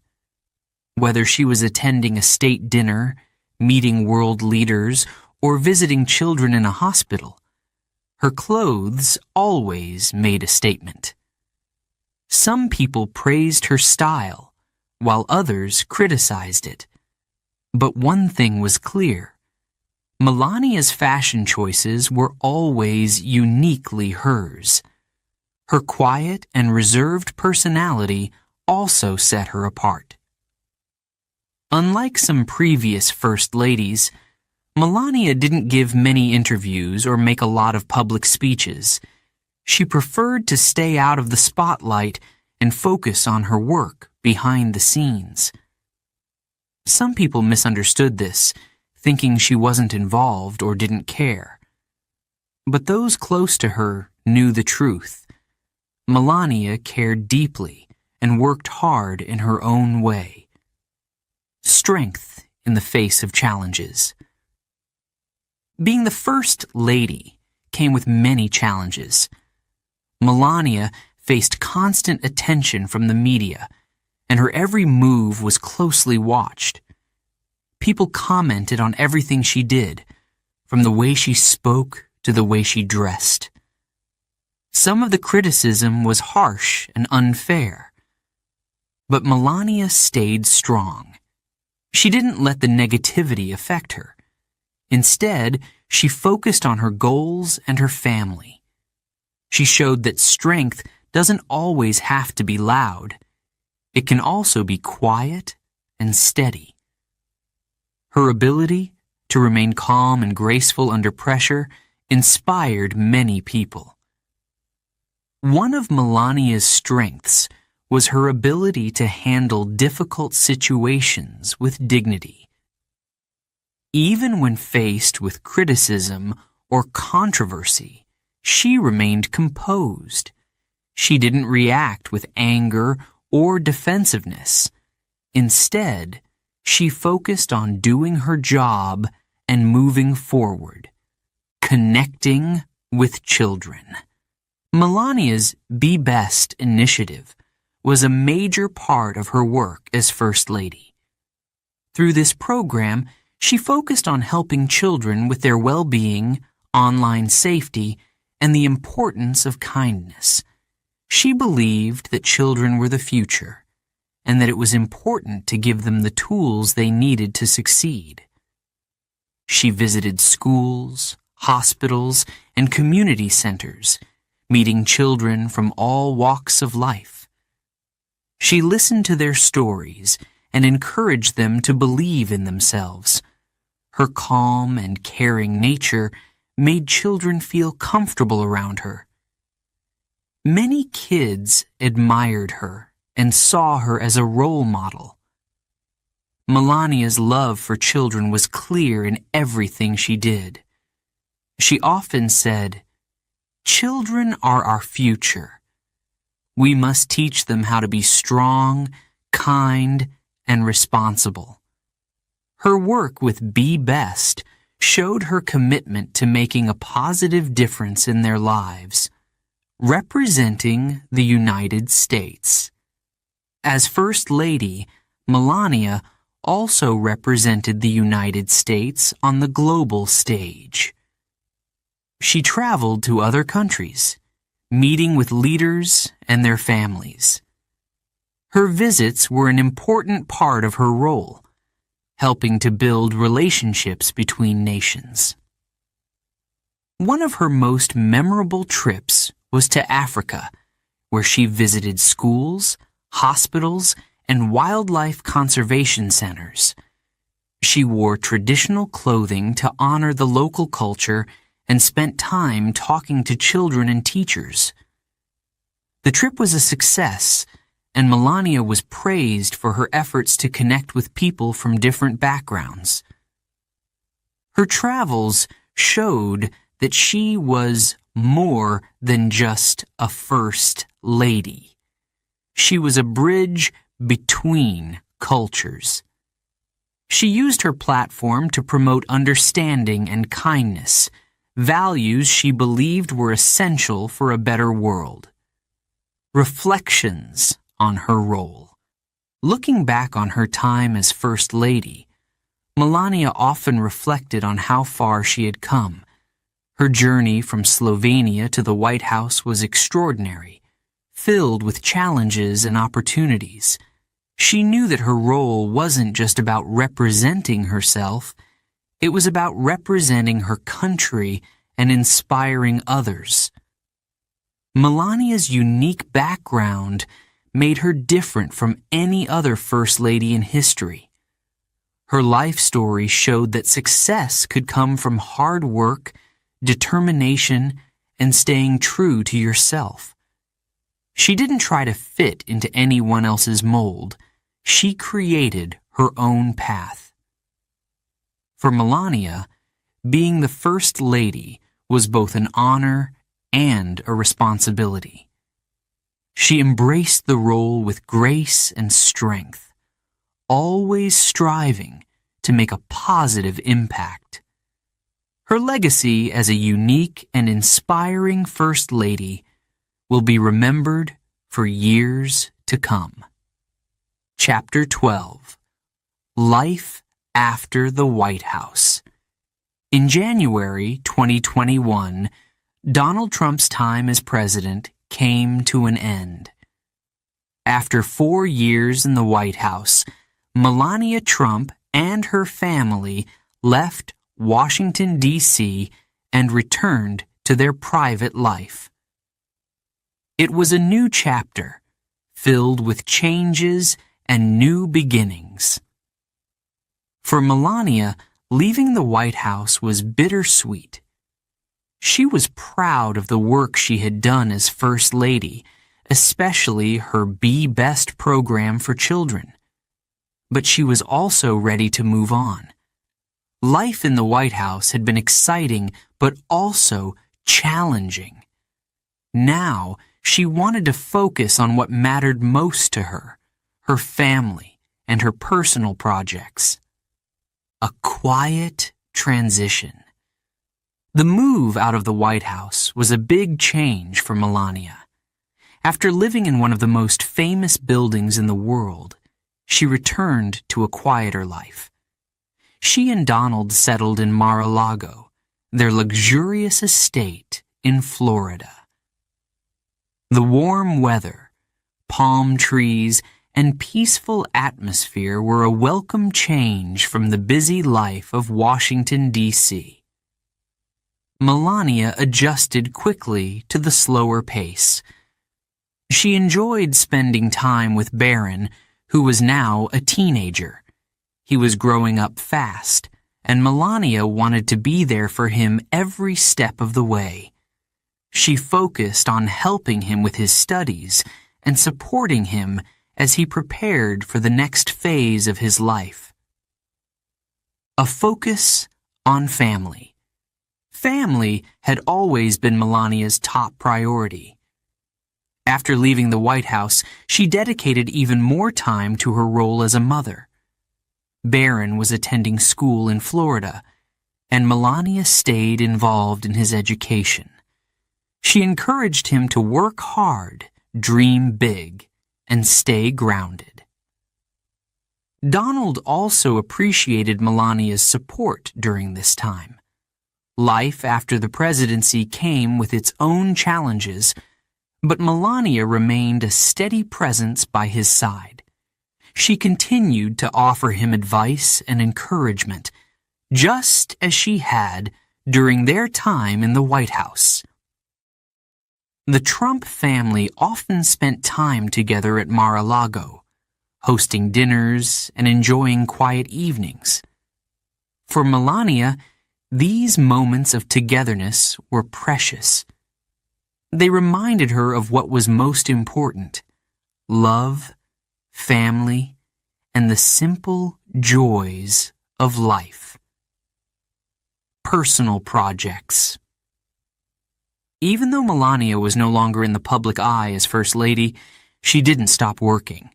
[SPEAKER 1] Whether she was attending a state dinner, meeting world leaders, or visiting children in a hospital, her clothes always made a statement. Some people praised her style, while others criticized it. But one thing was clear: Melania's fashion choices were always uniquely hers. Her quiet and reserved personality also set her apart. Unlike some previous First Ladies, Melania didn't give many interviews or make a lot of public speeches. She preferred to stay out of the spotlight and focus on her work behind the scenes. Some people misunderstood this, thinking she wasn't involved or didn't care. But those close to her knew the truth. Melania cared deeply and worked hard in her own way. Strength in the face of challenges. Being the First Lady came with many challenges. Melania faced constant attention from the media, and her every move was closely watched. People commented on everything she did, from the way she spoke to the way she dressed. Some of the criticism was harsh and unfair. But Melania stayed strong. She didn't let the negativity affect her. Instead, she focused on her goals and her family. She showed that strength doesn't always have to be loud. It can also be quiet and steady. Her ability to remain calm and graceful under pressure inspired many people. One of Melania's strengths was her ability to handle difficult situations with dignity. Even when faced with criticism or controversy, she remained composed. She didn't react with anger or defensiveness. Instead, she focused on doing her job and moving forward, connecting with children. Melania's Be Best initiative was a major part of her work as First Lady. Through this program, she focused on helping children with their well-being, online safety, and the importance of kindness. She believed that children were the future, and that it was important to give them the tools they needed to succeed. She visited schools, hospitals, and community centers, meeting children from all walks of life. She listened to their stories and encouraged them to believe in themselves. Her calm and caring nature made children feel comfortable around her. Many kids admired her and saw her as a role model. Melania's love for children was clear in everything she did. She often said, "Children are our future. We must teach them how to be strong, kind, and responsible." Her work with Be Best showed her commitment to making a positive difference in their lives, representing the United States. As First Lady, Melania also represented the United States on the global stage. She traveled to other countries, meeting with leaders and their families. Her visits were an important part of her role, helping to build relationships between nations. One of her most memorable trips was to Africa, where she visited schools, hospitals, and wildlife conservation centers. She wore traditional clothing to honor the local culture and spent time talking to children and teachers. The trip was a success, and Melania was praised for her efforts to connect with people from different backgrounds. Her travels showed that she was more than just a First Lady. She was a bridge between cultures. She used her platform to promote understanding and kindness, values she believed were essential for a better world. Reflections on her role. Looking back on her time as First Lady, Melania often reflected on how far she had come. Her journey from Slovenia to the White House was extraordinary, filled with challenges and opportunities. She knew that her role wasn't just about representing herself, it was about representing her country and inspiring others. Melania's unique background made her different from any other First Lady in history. Her life story showed that success could come from hard work, determination, and staying true to yourself. She didn't try to fit into anyone else's mold. She created her own path. For Melania, being the First Lady was both an honor and a responsibility. She embraced the role with grace and strength, always striving to make a positive impact. Her legacy as a unique and inspiring First Lady will be remembered for years to come. Chapter 12. Life After the White House. In January 2021, Donald Trump's time as president came to an end. After 4 years in the White House, Melania Trump and her family left Washington, D.C. and returned to their private life. It was a new chapter, filled with changes and new beginnings. For Melania, leaving the White House was bittersweet. She was proud of the work she had done as First Lady, especially her Be Best program for children. But she was also ready to move on. Life in the White House had been exciting, but also challenging. Now, she wanted to focus on what mattered most to her, her family, and her personal projects. A quiet transition. The move out of the White House was a big change for Melania. After living in one of the most famous buildings in the world, she returned to a quieter life. She and Donald settled in Mar-a-Lago, their luxurious estate in Florida. The warm weather, palm trees, and peaceful atmosphere were a welcome change from the busy life of Washington, D.C. Melania adjusted quickly to the slower pace. She enjoyed spending time with Barron, who was now a teenager. He was growing up fast, and Melania wanted to be there for him every step of the way. She focused on helping him with his studies and supporting him as he prepared for the next phase of his life. A focus on family. Family had always been Melania's top priority. After leaving the White House, she dedicated even more time to her role as a mother. Barron was attending school in Florida, and Melania stayed involved in his education. She encouraged him to work hard, dream big, and stay grounded. Donald also appreciated Melania's support during this time. Life after the presidency came with its own challenges, but Melania remained a steady presence by his side. She continued to offer him advice and encouragement, just as she had during their time in the White House. The Trump family often spent time together at Mar-a-Lago, hosting dinners and enjoying quiet evenings. For Melania, these moments of togetherness were precious. They reminded her of what was most important: love, family, and the simple joys of life. Personal projects. Even though Melania was no longer in the public eye as First Lady, she didn't stop working.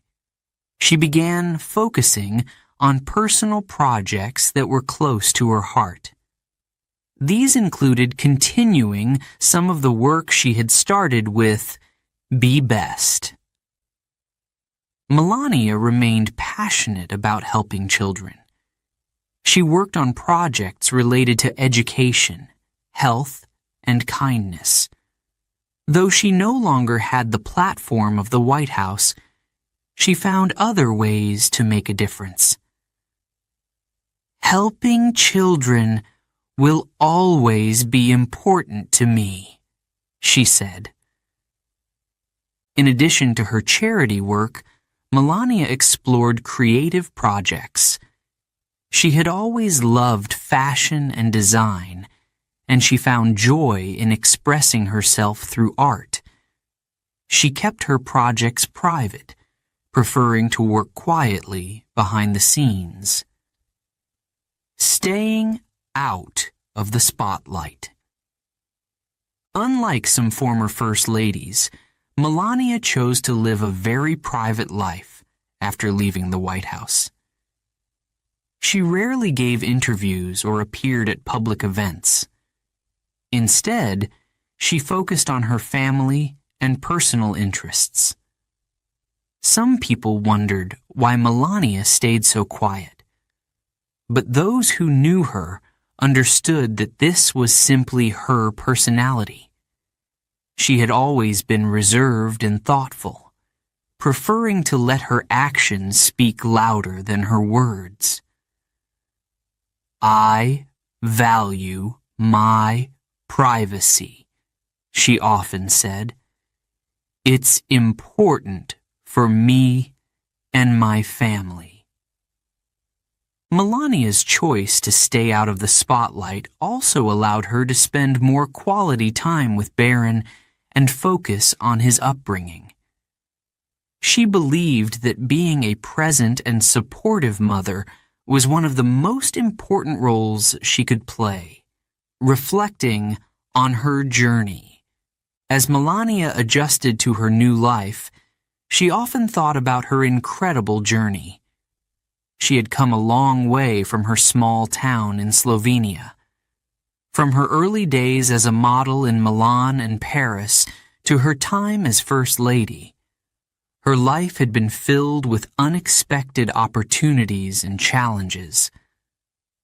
[SPEAKER 1] She began focusing on personal projects that were close to her heart. These included continuing some of the work she had started with Be Best. Melania remained passionate about helping children. She worked on projects related to education, health, and kindness. Though she no longer had the platform of the White House, she found other ways to make a difference. Helping children will always be important to me, she said. In addition to her charity work, Melania explored creative projects. She had always loved fashion and design, and she found joy in expressing herself through art. She kept her projects private, preferring to work quietly behind the scenes. Staying out of the spotlight. Unlike some former First Ladies, Melania chose to live a very private life after leaving the White House. She rarely gave interviews or appeared at public events. Instead, she focused on her family and personal interests. Some people wondered why Melania stayed so quiet, but those who knew her understood that this was simply her personality. She had always been reserved and thoughtful, preferring to let her actions speak louder than her words. "I value my privacy," she often said. "It's important for me and my family." Melania's choice to stay out of the spotlight also allowed her to spend more quality time with Barron and focus on his upbringing. She believed that being a present and supportive mother was one of the most important roles she could play. Reflecting on her journey, as Melania adjusted to her new life, she often thought about her incredible journey. She had come a long way from her small town in Slovenia. From her early days as a model in Milan and Paris to her time as First Lady, her life had been filled with unexpected opportunities and challenges.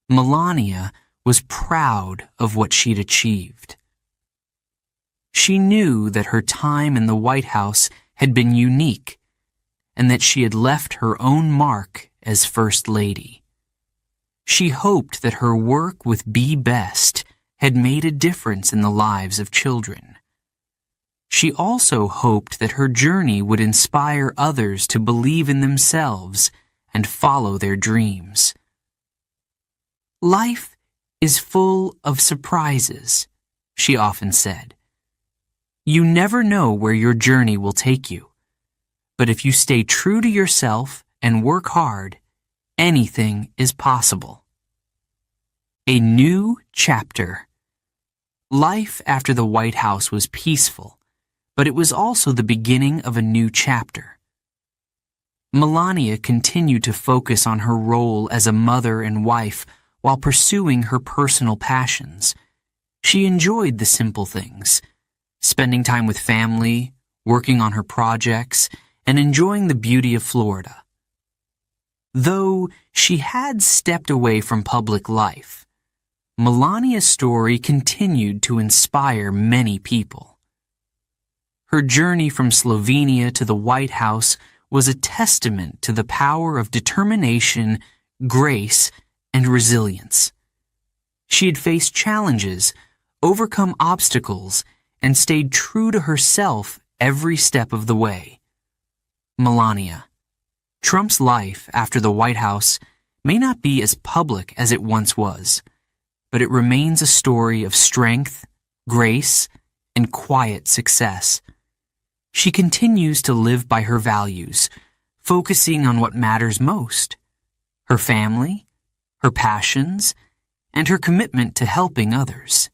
[SPEAKER 1] Melania was proud of what she'd achieved. She knew that her time in the White House had been unique and that she had left her own mark as First Lady. She hoped that her work with Be Best had made a difference in the lives of children. She also hoped that her journey would inspire others to believe in themselves and follow their dreams. "Life is full of surprises," she often said. "You never know where your journey will take you, but if you stay true to yourself and work hard, anything is possible." A new chapter. Life after the White House was peaceful, but it was also the beginning of a new chapter. Melania continued to focus on her role as a mother and wife while pursuing her personal passions. She enjoyed the simple things, spending time with family, working on her projects, and enjoying the beauty of Florida. Though she had stepped away from public life, Melania's story continued to inspire many people. Her journey from Slovenia to the White House was a testament to the power of determination, grace, and resilience. She had faced challenges, overcome obstacles, and stayed true to herself every step of the way. Melania. Trump's life after the White House may not be as public as it once was, but it remains a story of strength, grace, and quiet success. She continues to live by her values, focusing on what matters most: her family, her passions, and her commitment to helping others.